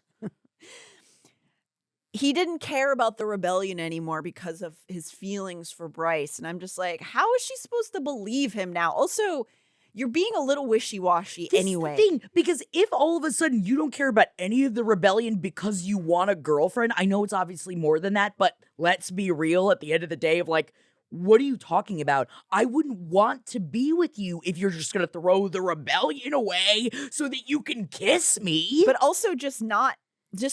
He didn't care about the rebellion anymore because of his feelings for Bryce. And I'm just like, how is she supposed to believe him now? Also, you're being a little wishy-washy anyway. This is the thing, because if all of a sudden you don't care about any of the rebellion because you want a girlfriend, I know it's obviously more than that, but let's be real at the end of the day of like, what are you talking about? I wouldn't want to be with you if you're just going to throw the rebellion away so that you can kiss me. But also just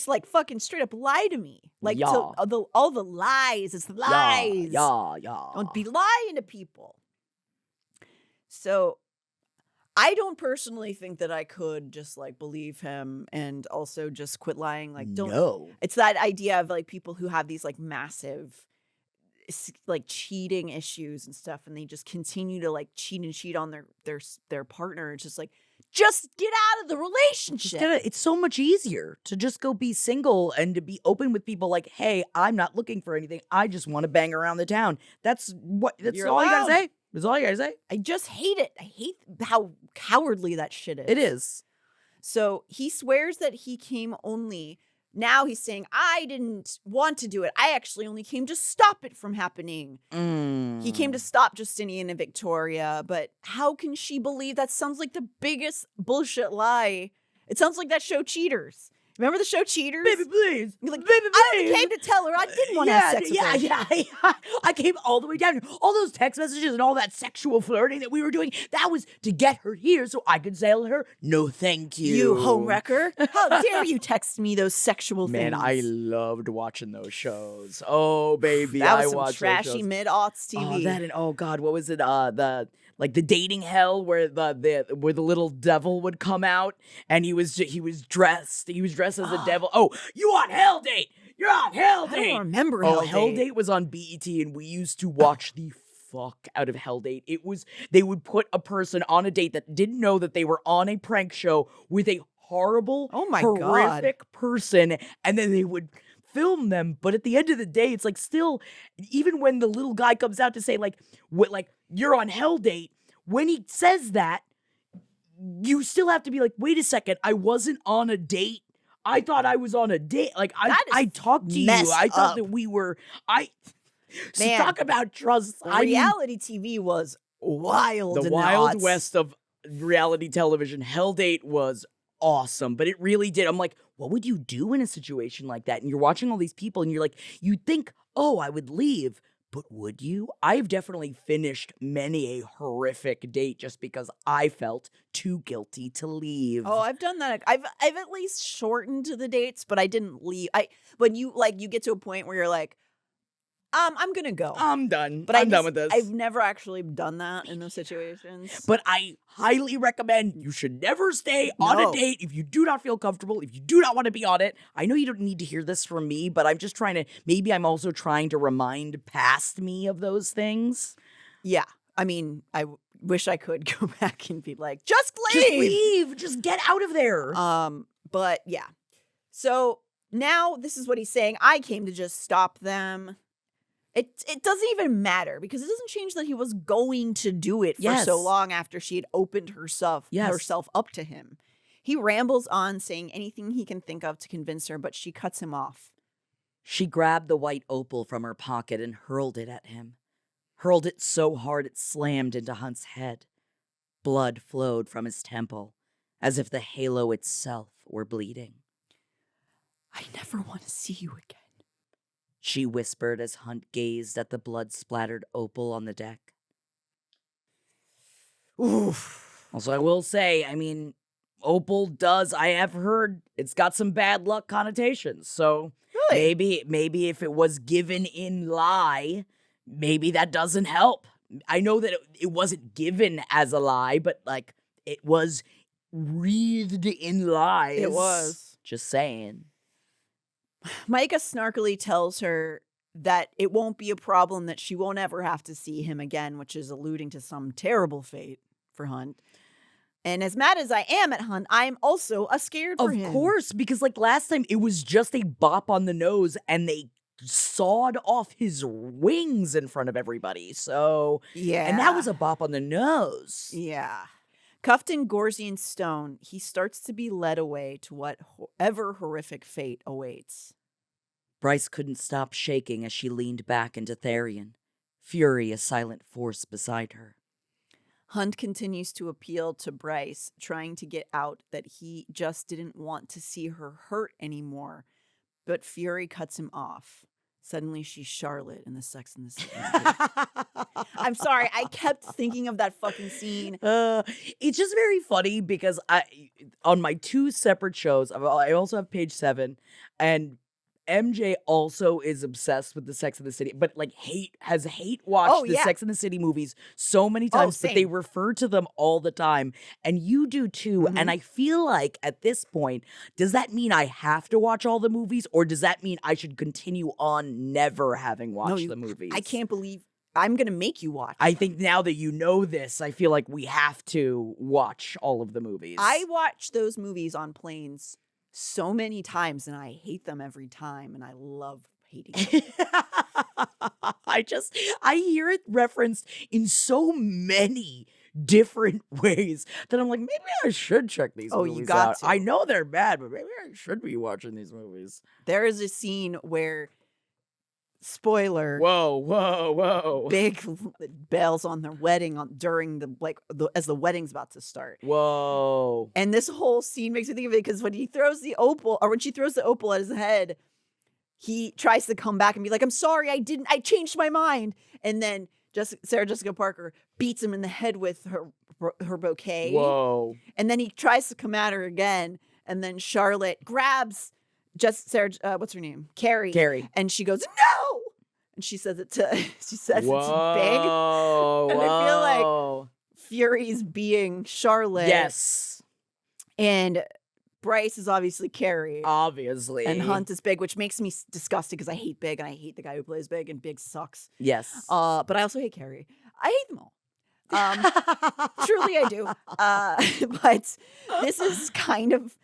like fucking straight up lie to me. Like all the lies. It's lies. Yeah. Don't be lying to people. So I don't personally think that I could just like believe him and also just quit lying. Like, don't. No. It's that idea of like people who have these like massive like cheating issues and stuff, and they just continue to like cheat on their partner. It's just like, just get out of the relationship. It's so much easier to just go be single and to be open with people like, hey, I'm not looking for anything. I just want to bang around the town. That's all you gotta say. That's all you gotta say. I just hate it. I hate how cowardly that shit is. It is. So he swears that he came only. Now he's saying, I didn't want to do it. I actually only came to stop it from happening. He came to stop Justinian and Victoria, but how can she believe that? Sounds like the biggest bullshit lie. It sounds like that show Cheaters. Remember the show Cheaters? Baby, please. You're like, baby, please. I only came to tell her I didn't want to have sex with her. Yeah. I came all the way down here. All those text messages and all that sexual flirting that we were doing, that was to get her here so I could say to her, no thank you. You homewrecker. How dare you text me those sexual things. Man, I loved watching those shows. Oh, baby, that I was watched some trashy mid-aughts TV. Oh God, what was it? The dating hell where the little devil would come out and he was dressed as a devil. Oh, you on Hell Date? You're on Hell Date. I don't remember Hell Date. Hell Date was on BET and we used to watch the fuck out of Hell Date. They would put a person on a date that didn't know that they were on a prank show with a horrible, horrific person, and then they would film them. But at the end of the day, it's like still, even when the little guy comes out to say like you're on Hell Date, when he says that, you still have to be like, wait a second, I wasn't on a date. I thought I was on a date. Like I talked to you. I thought that we were. So talk about trust. Reality TV was wild. The Wild West of reality television. Hell Date was awesome, but it really did. I'm like, what would you do in a situation like that? And you're watching all these people and you're like, you'd think, oh, I would leave. But would you? I've definitely finished many a horrific date just because I felt too guilty to leave. Oh, I've done that. I've at least shortened the dates, but I didn't leave. When you get to a point where you're like, I'm gonna go. I'm done. But I'm done with this. I've never actually done that in those situations. But I highly recommend you should never stay on a date if you do not feel comfortable, if you do not want to be on it. I know you don't need to hear this from me, but I'm just I'm also trying to remind past me of those things. Yeah. I mean, I wish I could go back and be like, just leave. Just leave. Just get out of there. But yeah. So now this is what he's saying. I came to just stop them. It doesn't even matter because it doesn't change that he was going to do it for so long after she had opened herself up to him. He rambles on saying anything he can think of to convince her, but she cuts him off. She grabbed the white opal from her pocket and hurled it at him. Hurled it so hard it slammed into Hunt's head. Blood flowed from his temple, as if the halo itself were bleeding. I never want to see you again, she whispered as Hunt gazed at the blood-splattered opal on the deck. Oof. Also, I will say, I mean, opal I have heard, it's got some bad luck connotations. So really? maybe if it was given in lie, maybe that doesn't help. I know that it wasn't given as a lie, but like it was wreathed in lies. It was. Just saying. Micah snarkily tells her that it won't be a problem, that she won't ever have to see him again, which is alluding to some terrible fate for Hunt. And as mad as I am at Hunt, I'm also scared for him. Of course, because like last time it was just a bop on the nose and they sawed off his wings in front of everybody. So, yeah. And that was a bop on the nose. Yeah. Cuffed in Gorzian stone, he starts to be led away to whatever horrific fate awaits. Bryce couldn't stop shaking as she leaned back into Therian, fury a silent force beside her. Hunt continues to appeal to Bryce, trying to get out that he just didn't want to see her hurt anymore, but Fury cuts him off. Suddenly, she's Charlotte in the Sex and the City. I'm sorry. I kept thinking of that fucking scene. It's just very funny because on my two separate shows, I also have Page 7, and MJ also is obsessed with the Sex and the City, but like has watched the Sex and the City movies so many times, but they refer to them all the time. And you do too. And I feel like at this point, does that mean I have to watch all the movies, or does that mean I should continue on never having watched the movies? I can't believe I'm going to make you watch I think now that you know this, I feel like we have to watch all of the movies. I watch those movies on planes so many times, and I hate them every time, and I love hating them. I hear it referenced in so many different ways that I'm like, maybe I should check these movies you got out. to. I know they're bad, but maybe I should be watching these movies. There is a scene where, spoiler, whoa, Big bails on their wedding during as the wedding's about to start. Whoa. And this whole scene makes me think of it because when he throws the opal, or when she throws the opal at his head, he tries to come back and be like, I'm sorry, I changed my mind. And then Sarah Jessica Parker beats him in the head with her bouquet. Whoa. And then he tries to come at her again. And then Charlotte grabs Sarah, what's her name? Carrie. And she goes, no! And she says it to Big. And I feel like Fury's being Charlotte. Yes. And Bryce is obviously Carrie. Obviously. And Hunt is Big, which makes me disgusted because I hate Big and I hate the guy who plays Big, and Big sucks. Yes. But I also hate Carrie. I hate them all. Truly I do. But this is kind of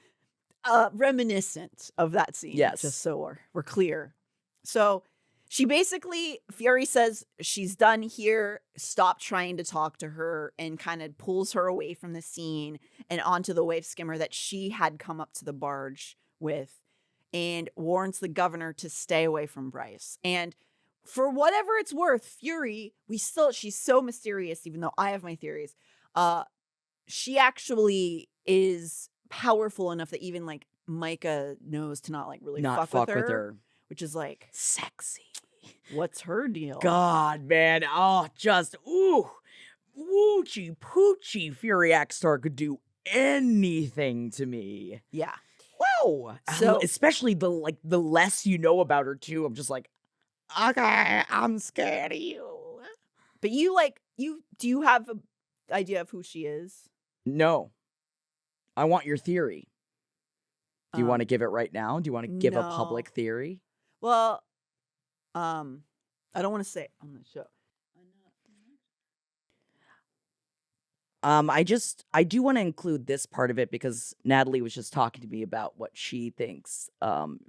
reminiscent of that scene. Yes. Just so we're clear. So Fury says she's done here, stop trying to talk to her, and kind of pulls her away from the scene and onto the wave skimmer that she had come up to the barge with, and warns the governor to stay away from Bryce. And for whatever it's worth, Fury, she's so mysterious, even though I have my theories. She actually is powerful enough that even like Micah knows to not really fuck with her. Which is like sexy. What's her deal? God, man. Oh, just woochie poochie. Fury X-Star could do anything to me. Yeah. Wow. So especially the less you know about her too. I'm just like, okay, I'm scared of you. But do you have an idea of who she is? No. I want your theory. Do you want to give it right now? Do you want to give a public theory? Well, I don't want to say it on the show. I do want to include this part of it because Natalie was just talking to me about what she thinks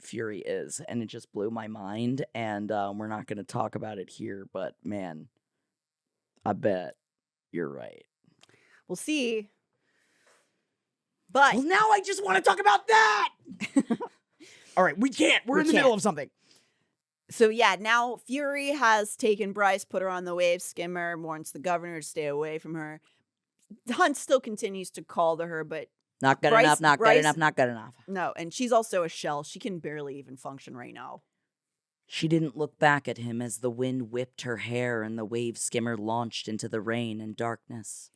Fury is, and it just blew my mind. And we're not going to talk about it here, but man, I bet you're right. We'll see. But now I just want to talk about that. All right, we can't. We're in the middle of something. So yeah, now Fury has taken Bryce, put her on the wave skimmer, warns the governor to stay away from her. Hunt still continues to call to her, but not good enough, not good enough, not good enough. No, and she's also a shell. She can barely even function right now. She didn't look back at him as the wind whipped her hair and the wave skimmer launched into the rain and darkness.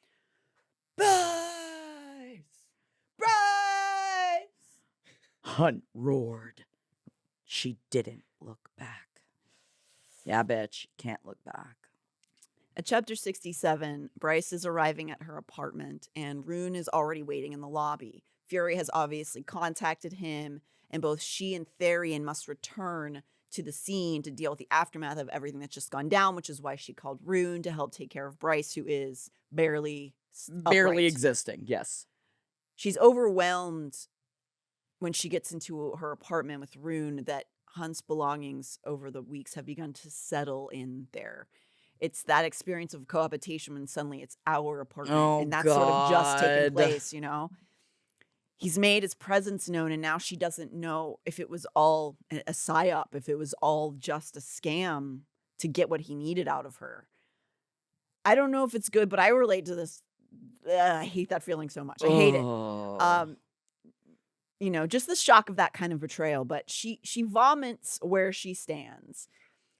Bryce! Bryce! Hunt roared. She didn't look back. Yeah, I bet she can't look back. At chapter 67, Bryce is arriving at her apartment, and Rune is already waiting in the lobby. Fury has obviously contacted him, and both she and Therian must return to the scene to deal with the aftermath of everything that's just gone down, which is why she called Rune to help take care of Bryce, who is barely existing. Yes. She's overwhelmed when she gets into her apartment with Rune that Hunt's belongings over the weeks have begun to settle in there. It's that experience of cohabitation when suddenly it's our apartment, and that's sort of just taken place, you know? He's made his presence known, and now she doesn't know if it was all a psyop, if it was all just a scam to get what he needed out of her. I don't know if it's good, but I relate to this. I hate that feeling so much. I hate it. You know, just the shock of that kind of betrayal, but she vomits where she stands.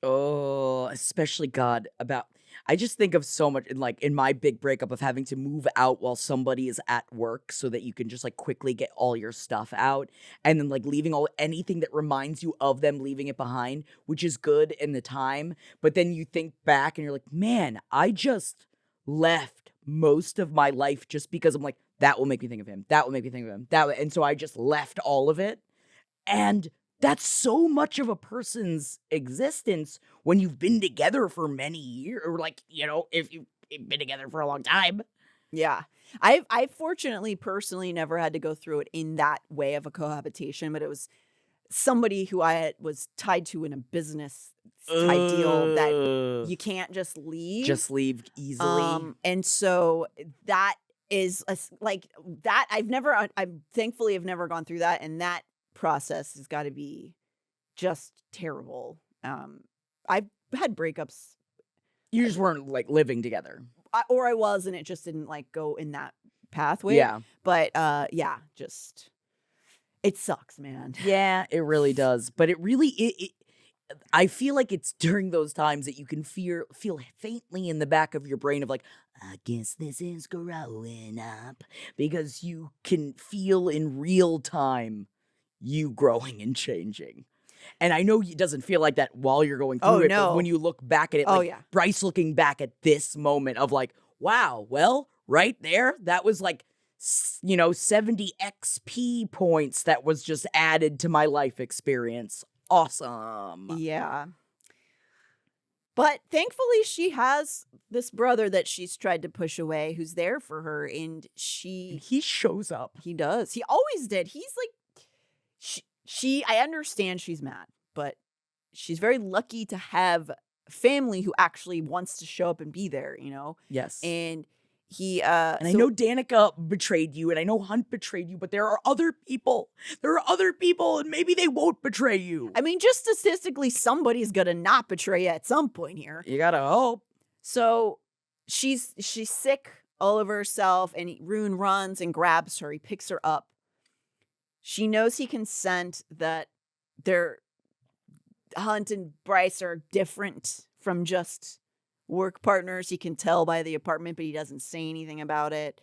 Oh, especially God about I just think of so much in my big breakup of having to move out while somebody is at work so that you can just like quickly get all your stuff out and then like leaving anything that reminds you of them, leaving it behind, which is good in the time. But then you think back and you're like, man, I just left most of my life just because I'm like, that will make me think of him. That will make me think of him. And so I just left all of it. And that's so much of a person's existence when you've been together for many years, or like, if you've been together for a long time. Yeah. I fortunately personally never had to go through it in that way of a cohabitation, but it was somebody who was tied to in a business type deal that you can't just leave. Just leave easily. And so that is that I thankfully have never gone through that, and that process has got to be just terrible. I've had breakups. You just weren't like living together. Or I was, and it just didn't like go in that pathway. Yeah. But yeah, just it sucks, man. Yeah, it really does. But it really I feel like it's during those times that you can feel faintly in the back of your brain of like, I guess this is growing up, because you can feel in real time you growing and changing. And I know it doesn't feel like that while you're going through it, but when you look back at it, like Bryce looking back at this moment of like, wow, well, right there, that was like, 70 XP points that was just added to my life experience. Awesome. Yeah. But thankfully she has this brother that she's tried to push away who's there for her, and he shows up. He does. He always did. He's like, I understand she's mad, but she's very lucky to have family who actually wants to show up and be there, Yes. And I know Danica betrayed you, and I know Hunt betrayed you, but there are other people. And maybe they won't betray you. I mean, just statistically, somebody's gonna not betray you at some point here. You gotta hope. So she's sick all over herself, and Rune runs and grabs her. He picks her up. She knows he can scent that Hunt and Bryce are different from just work partners. He can tell by the apartment, but he doesn't say anything about it.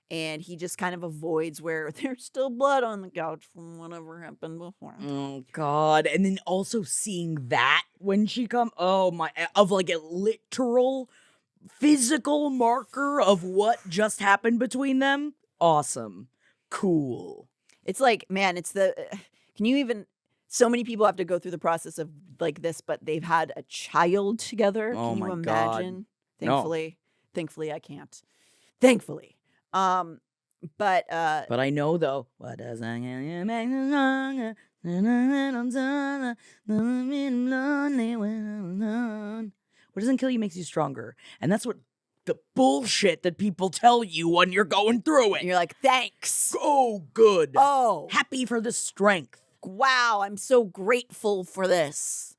And he just kind of avoids where there's still blood on the couch from whatever happened before. Oh, God. And then also seeing that when she of like a literal physical marker of what just happened between them. Awesome. Cool. It's like, man, so many people have to go through the process of like this, but they've had a child together. Oh, can you my imagine? God. Thankfully I can't. Thankfully. But I know though, what doesn't kill you makes me stronger. What doesn't kill you makes you stronger. And that's what the bullshit that people tell you when you're going through it. And you're like, thanks. Oh, good. Oh. Happy for the strength. Wow, I'm so grateful for this.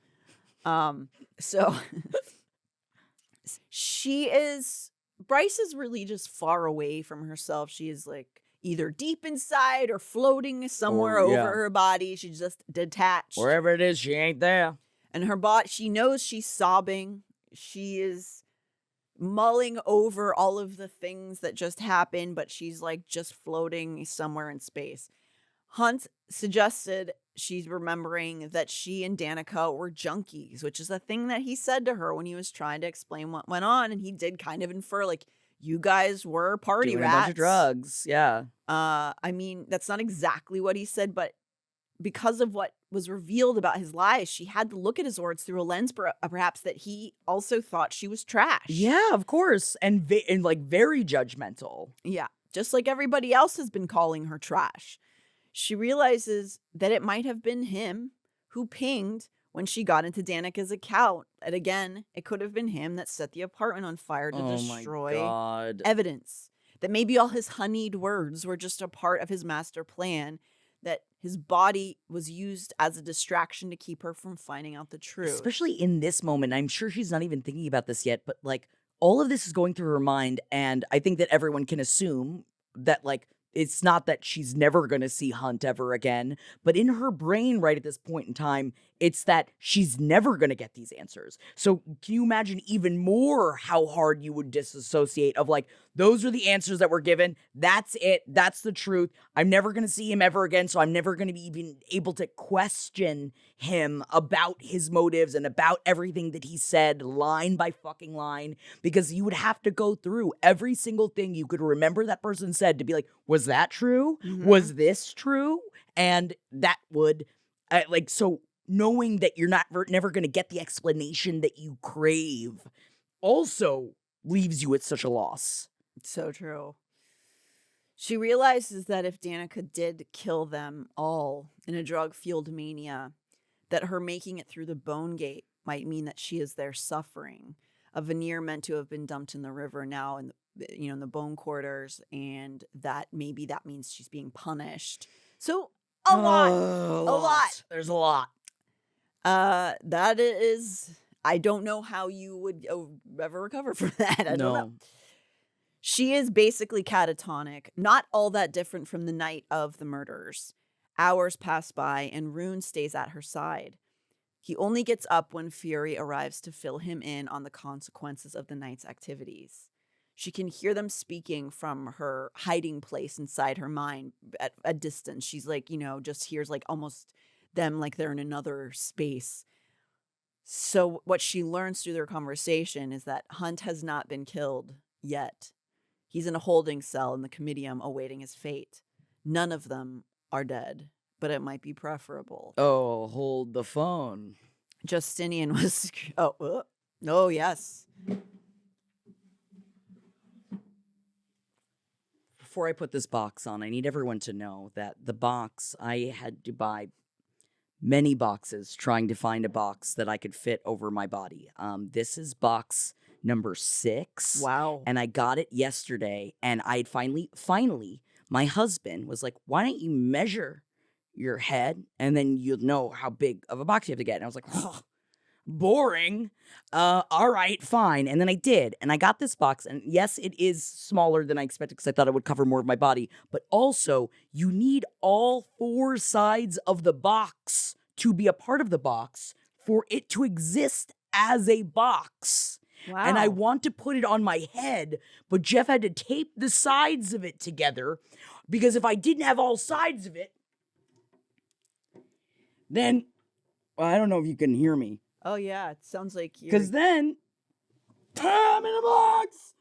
So Bryce is really just far away from herself. She is like either deep inside or floating somewhere over her body. She's just detached. Wherever it is, she ain't there. And her body, she knows she's sobbing. She is mulling over all of the things that just happened, but she's like just floating somewhere in space. Hunt suggested she's remembering that she and Danica were junkies, which is a thing that he said to her when he was trying to explain what went on. And he did kind of infer, like, you guys were party doing rats. A bunch of drugs, yeah. I mean, that's not exactly what he said, but because of what was revealed about his lies, she had to look at his words through a lens, perhaps, that he also thought she was trash. Yeah, of course. And like very judgmental. Yeah, just like everybody else has been calling her trash. She realizes that it might have been him who pinged when she got into Danica's account. And again, it could have been him that set the apartment on fire to destroy evidence. That maybe all his honeyed words were just a part of his master plan, that his body was used as a distraction to keep her from finding out the truth. Especially in this moment, I'm sure she's not even thinking about this yet, but like all of this is going through her mind, and I think that everyone can assume that like it's not that she's never going to see Hunt ever again, but in her brain right at this point in time, it's that she's never going to get these answers. So can you imagine even more how hard you would disassociate of like, those are the answers that were given. That's it. That's the truth. I'm never going to see him ever again. So I'm never going to be even able to question him about his motives and about everything that he said line by fucking line, because you would have to go through every single thing you could remember that person said to be like, was that true? Mhm. Was this true? And that would so knowing that you're never going to get the explanation that you crave also leaves you at such a loss. So true. She realizes that if Danica did kill them all in a drug-fueled mania, that her making it through the bone gate might mean that she is there suffering. A veneer meant to have been dumped in the river now in the bone quarters, and that maybe that means she's being punished. So a lot. There's a lot. That is, I don't know how you would ever recover from that. I don't know. She is basically catatonic, not all that different from the night of the murders. Hours pass by and Rune stays at her side. He only gets up when Fury arrives to fill him in on the consequences of the night's activities. She can hear them speaking from her hiding place inside her mind at a distance. She's like, just hears like almost them like they're in another space. So what she learns through their conversation is that Hunt has not been killed yet. He's in a holding cell in the comitium awaiting his fate. None of them are dead, but it might be preferable. Oh, hold the phone. Justinian was... Oh, yes. Before I put this box on, I need everyone to know that the box, I had to buy many boxes trying to find a box that I could fit over my body. This is box number 6. Wow. And I got it yesterday, and I had finally, my husband was like, why don't you measure your head, and then you'll know how big of a box you have to get. And I was like, oh, boring. All right, fine. And then I did, and I got this box, and yes, it is smaller than I expected because I thought it would cover more of my body, but also, you need all 4 sides of the box to be a part of the box for it to exist as a box. Wow. And I want to put it on my head, but Jeff had to tape the sides of it together, because if I didn't have all sides of it, then, well, I don't know if you can hear me. Oh, yeah. It sounds like you're... Because then, I'm in a box!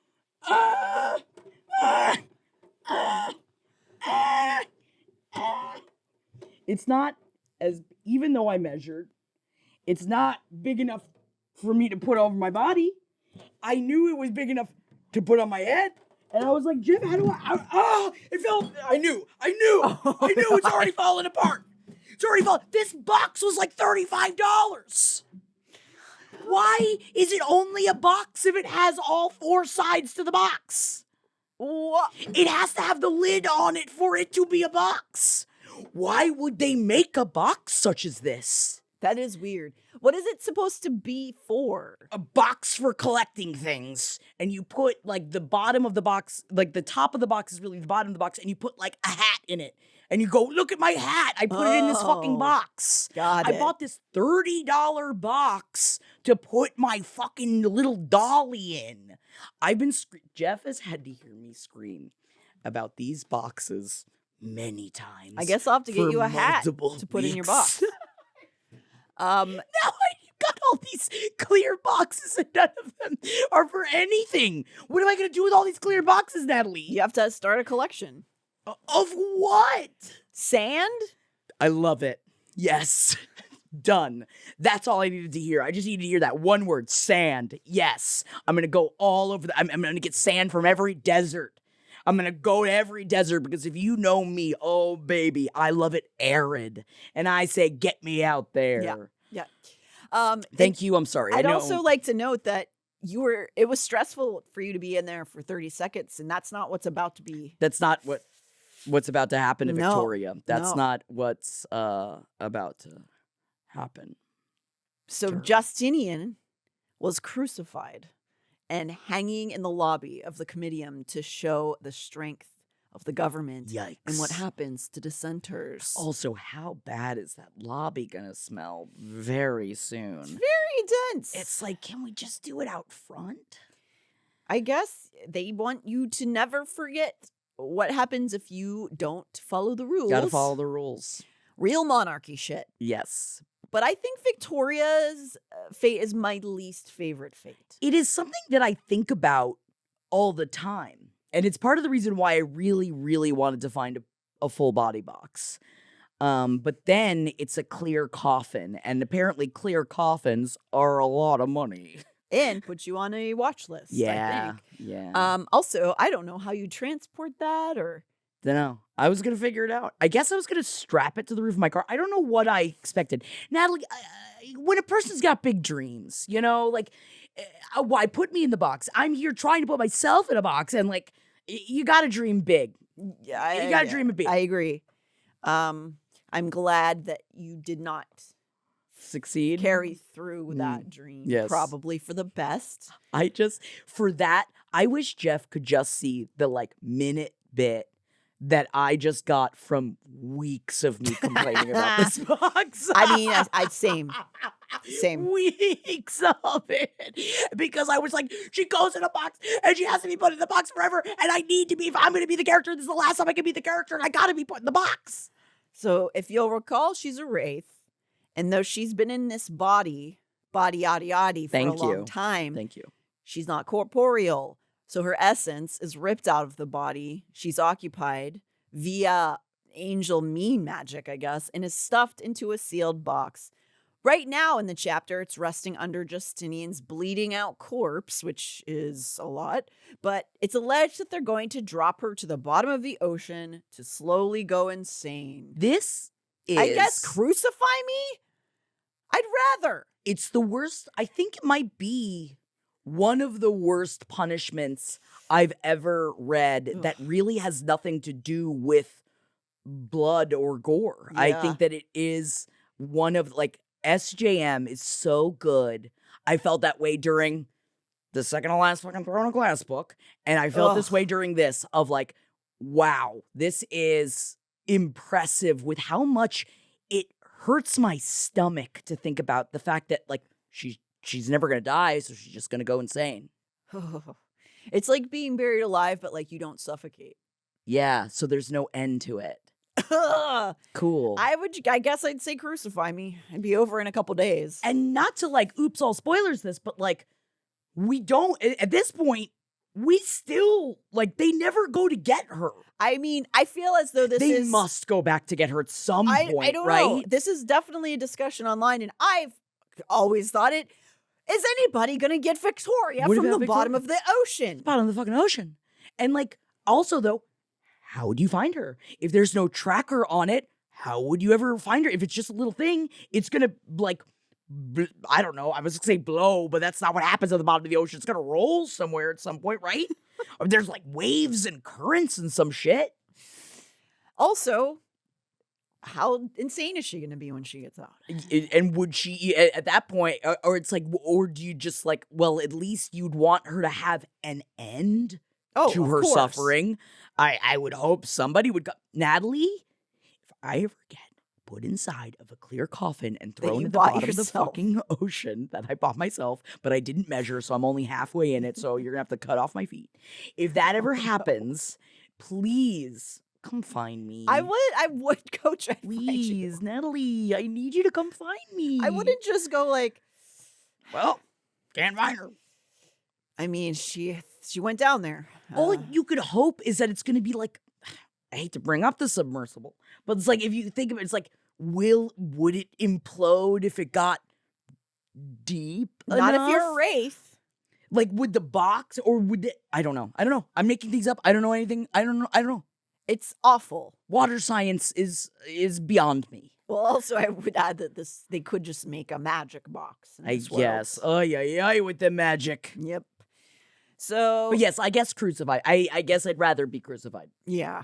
It's not even though I measured, it's not big enough for me to put over my body. I knew it was big enough to put on my head. And I was like, Jim, how do it fell. I knew it's already falling apart. It's already falling. This box was like $35. Why is it only a box if it has all 4 sides to the box? What? It has to have the lid on it for it to be a box. Why would they make a box such as this? That is weird. What is it supposed to be for? A box for collecting things. And you put like the bottom of the box, like the top of the box is really the bottom of the box, and you put like a hat in it. And you go, look at my hat. I put it in this fucking box. Got it. I bought this $30 box to put my fucking little dolly in. Jeff has had to hear me scream about these boxes many times. I guess I'll have to get you a hat to put in your box. Now I've got all these clear boxes and none of them are for anything. What am I going to do with all these clear boxes, Natalie? You have to start a collection. Of what? Sand? I love it. Yes. Done. That's all I needed to hear. I just needed to hear that one word, sand. Yes. I'm going to go all over I'm going to get sand from every desert. I'm going to go to every desert because if you know me, oh baby, I love it arid. And I say, get me out there. Yeah. Thank you. I'm sorry. I'd also like to note that it was stressful for you to be in there for 30 seconds, and that's not what's about to be. That's not what's about to happen to Victoria. That's no. not what's about to happen. So Justinian was crucified and hanging in the lobby of the comitium to show the strength of the government Yikes. and what happens to dissenters. Also, how bad is that lobby gonna smell very soon? It's very dense. It's like, can we just do it out front? I guess they want you to never forget what happens if you don't follow the rules. Gotta follow the rules. Real monarchy shit. Yes. But I think Victoria's fate is my least favorite fate. It is something that I think about all the time. And it's part of the reason why I really, really wanted to find a full body box. But then it's a clear coffin. And apparently clear coffins are a lot of money. And put you on a watch list, I think. Yeah. Also, I don't know how you transport that or... Dunno. I was going to figure it out. I guess I was going to strap it to the roof of my car. I don't know what I expected. Natalie, when a person's got big dreams, you know, like, why put me in the box? I'm here trying to put myself in a box, and like, you got to dream big. Yeah, you got to dream it big. I agree. I'm glad that you did not succeed, carry through that dream. Yes. Probably for the best. For that, I wish Jeff could just see the like minute bit that I just got from weeks of me complaining about this box. I mean, same. Weeks of it. Because I was like, she goes in a box and she has to be put in the box forever. And I need to be, if I'm going to be the character, this is the last time I can be the character, and I got to be put in the box. So if you'll recall, she's a wraith. And though she's been in this body yaddy for a long time. Thank you. She's not corporeal. So her essence is ripped out of the body. She's occupied via angel mean magic, I guess, and is stuffed into a sealed box. Right now in the chapter, it's resting under Justinian's bleeding out corpse, which is a lot. But it's alleged that they're going to drop her to the bottom of the ocean to slowly go insane. This is... I guess crucify me? I'd rather. It's the worst. I think it might be one of the worst punishments I've ever read that really has nothing to do with blood or gore. Yeah. I think that it is one of, like, SJM is so good. I felt that way during the second to last fucking Throne of Glass book. And I felt this way during this of like, wow, this is impressive with how much it hurts my stomach to think about the fact that like she's never going to die, so she's just going to go insane. It's like being buried alive, but like you don't suffocate. Yeah, so there's no end to it. Cool. I guess I'd say crucify me. I'd be over in a couple days. And not to like, oops, all spoilers this, but like, we don't, at this point, we still, like, they never go to get her. I mean, I feel as though they must go back to get her at some point, I don't right? know. This is definitely a discussion online, and I've always thought it, is anybody going to get Victoria from the bottom of the ocean? Bottom of the fucking ocean. And like, also though, how would you find her? If there's no tracker on it, how would you ever find her? If it's just a little thing, it's going to like, I don't know. I was going to say blow, but that's not what happens at the bottom of the ocean. It's going to roll somewhere at some point, right? Or there's like waves and currents and some shit. Also, how insane is she going to be when she gets out? And would she, at that point, or it's like, or do you just like, well, at least you'd want her to have an end to her suffering. I would hope somebody would go, Natalie, if I ever get put inside of a clear coffin and thrown at the bottom of the fucking ocean that I bought myself, but I didn't measure, so I'm only halfway in it, so you're going to have to cut off my feet. If that ever happens, please come find me. I would go try to find you. Please, Natalie, I need you to come find me. I wouldn't just go like, well, can't find her. I mean, she went down there. All you could hope is that it's going to be like, I hate to bring up the submersible, but it's like, if you think of it, it's like, would it implode if it got deep Not enough? if you're a wraith. Like, would the box, or would it, I don't know. I'm making things up. I don't know anything. I don't know. It's awful. Water science is beyond me. Well, also, I would add that they could just make a magic box. I guess. Oh, yeah, with the magic. Yep. So. But yes, I guess crucified. I guess I'd rather be crucified. Yeah.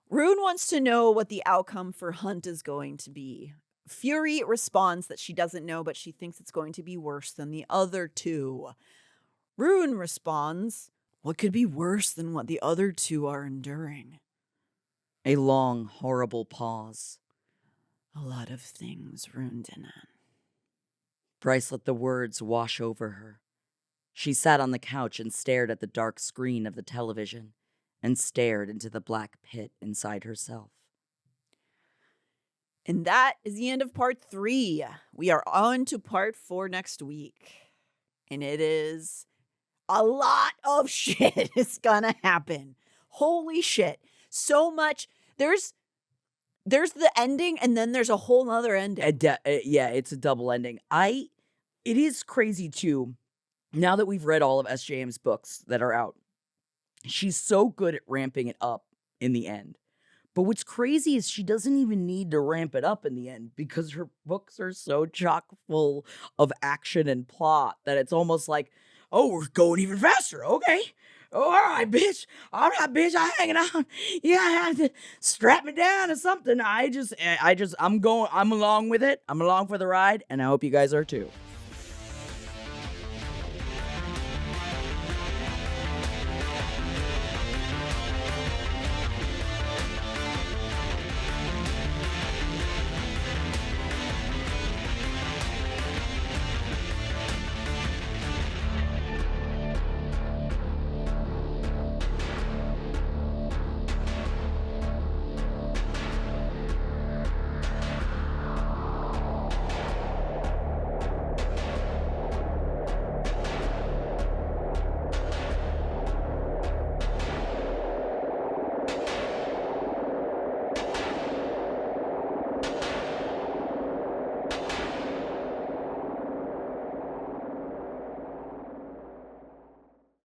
Rune wants to know what the outcome for Hunt is going to be. Fury responds that she doesn't know, but she thinks it's going to be worse than the other two. Rune responds, What could be worse than what the other two are enduring? A long, horrible pause. A lot of things ruined in it. Bryce let the words wash over her. She sat on the couch and stared at the dark screen of the television and stared into the black pit inside herself. And that is the end of part 3. We are on to part 4 next week. And it is a lot of shit is gonna happen. Holy shit. So much. There's the ending, and then there's a whole nother ending. Yeah, it's a double ending. It is crazy too. Now that we've read all of SJM's books that are out, she's so good at ramping it up in the end. But what's crazy is she doesn't even need to ramp it up in the end because her books are so chock full of action and plot that it's almost like, oh, we're going even faster. Okay. Oh, all right, bitch. All right, bitch. I'm hanging on. Yeah, I have to strap me down or something. I'm along with it. I'm along for the ride, and I hope you guys are too.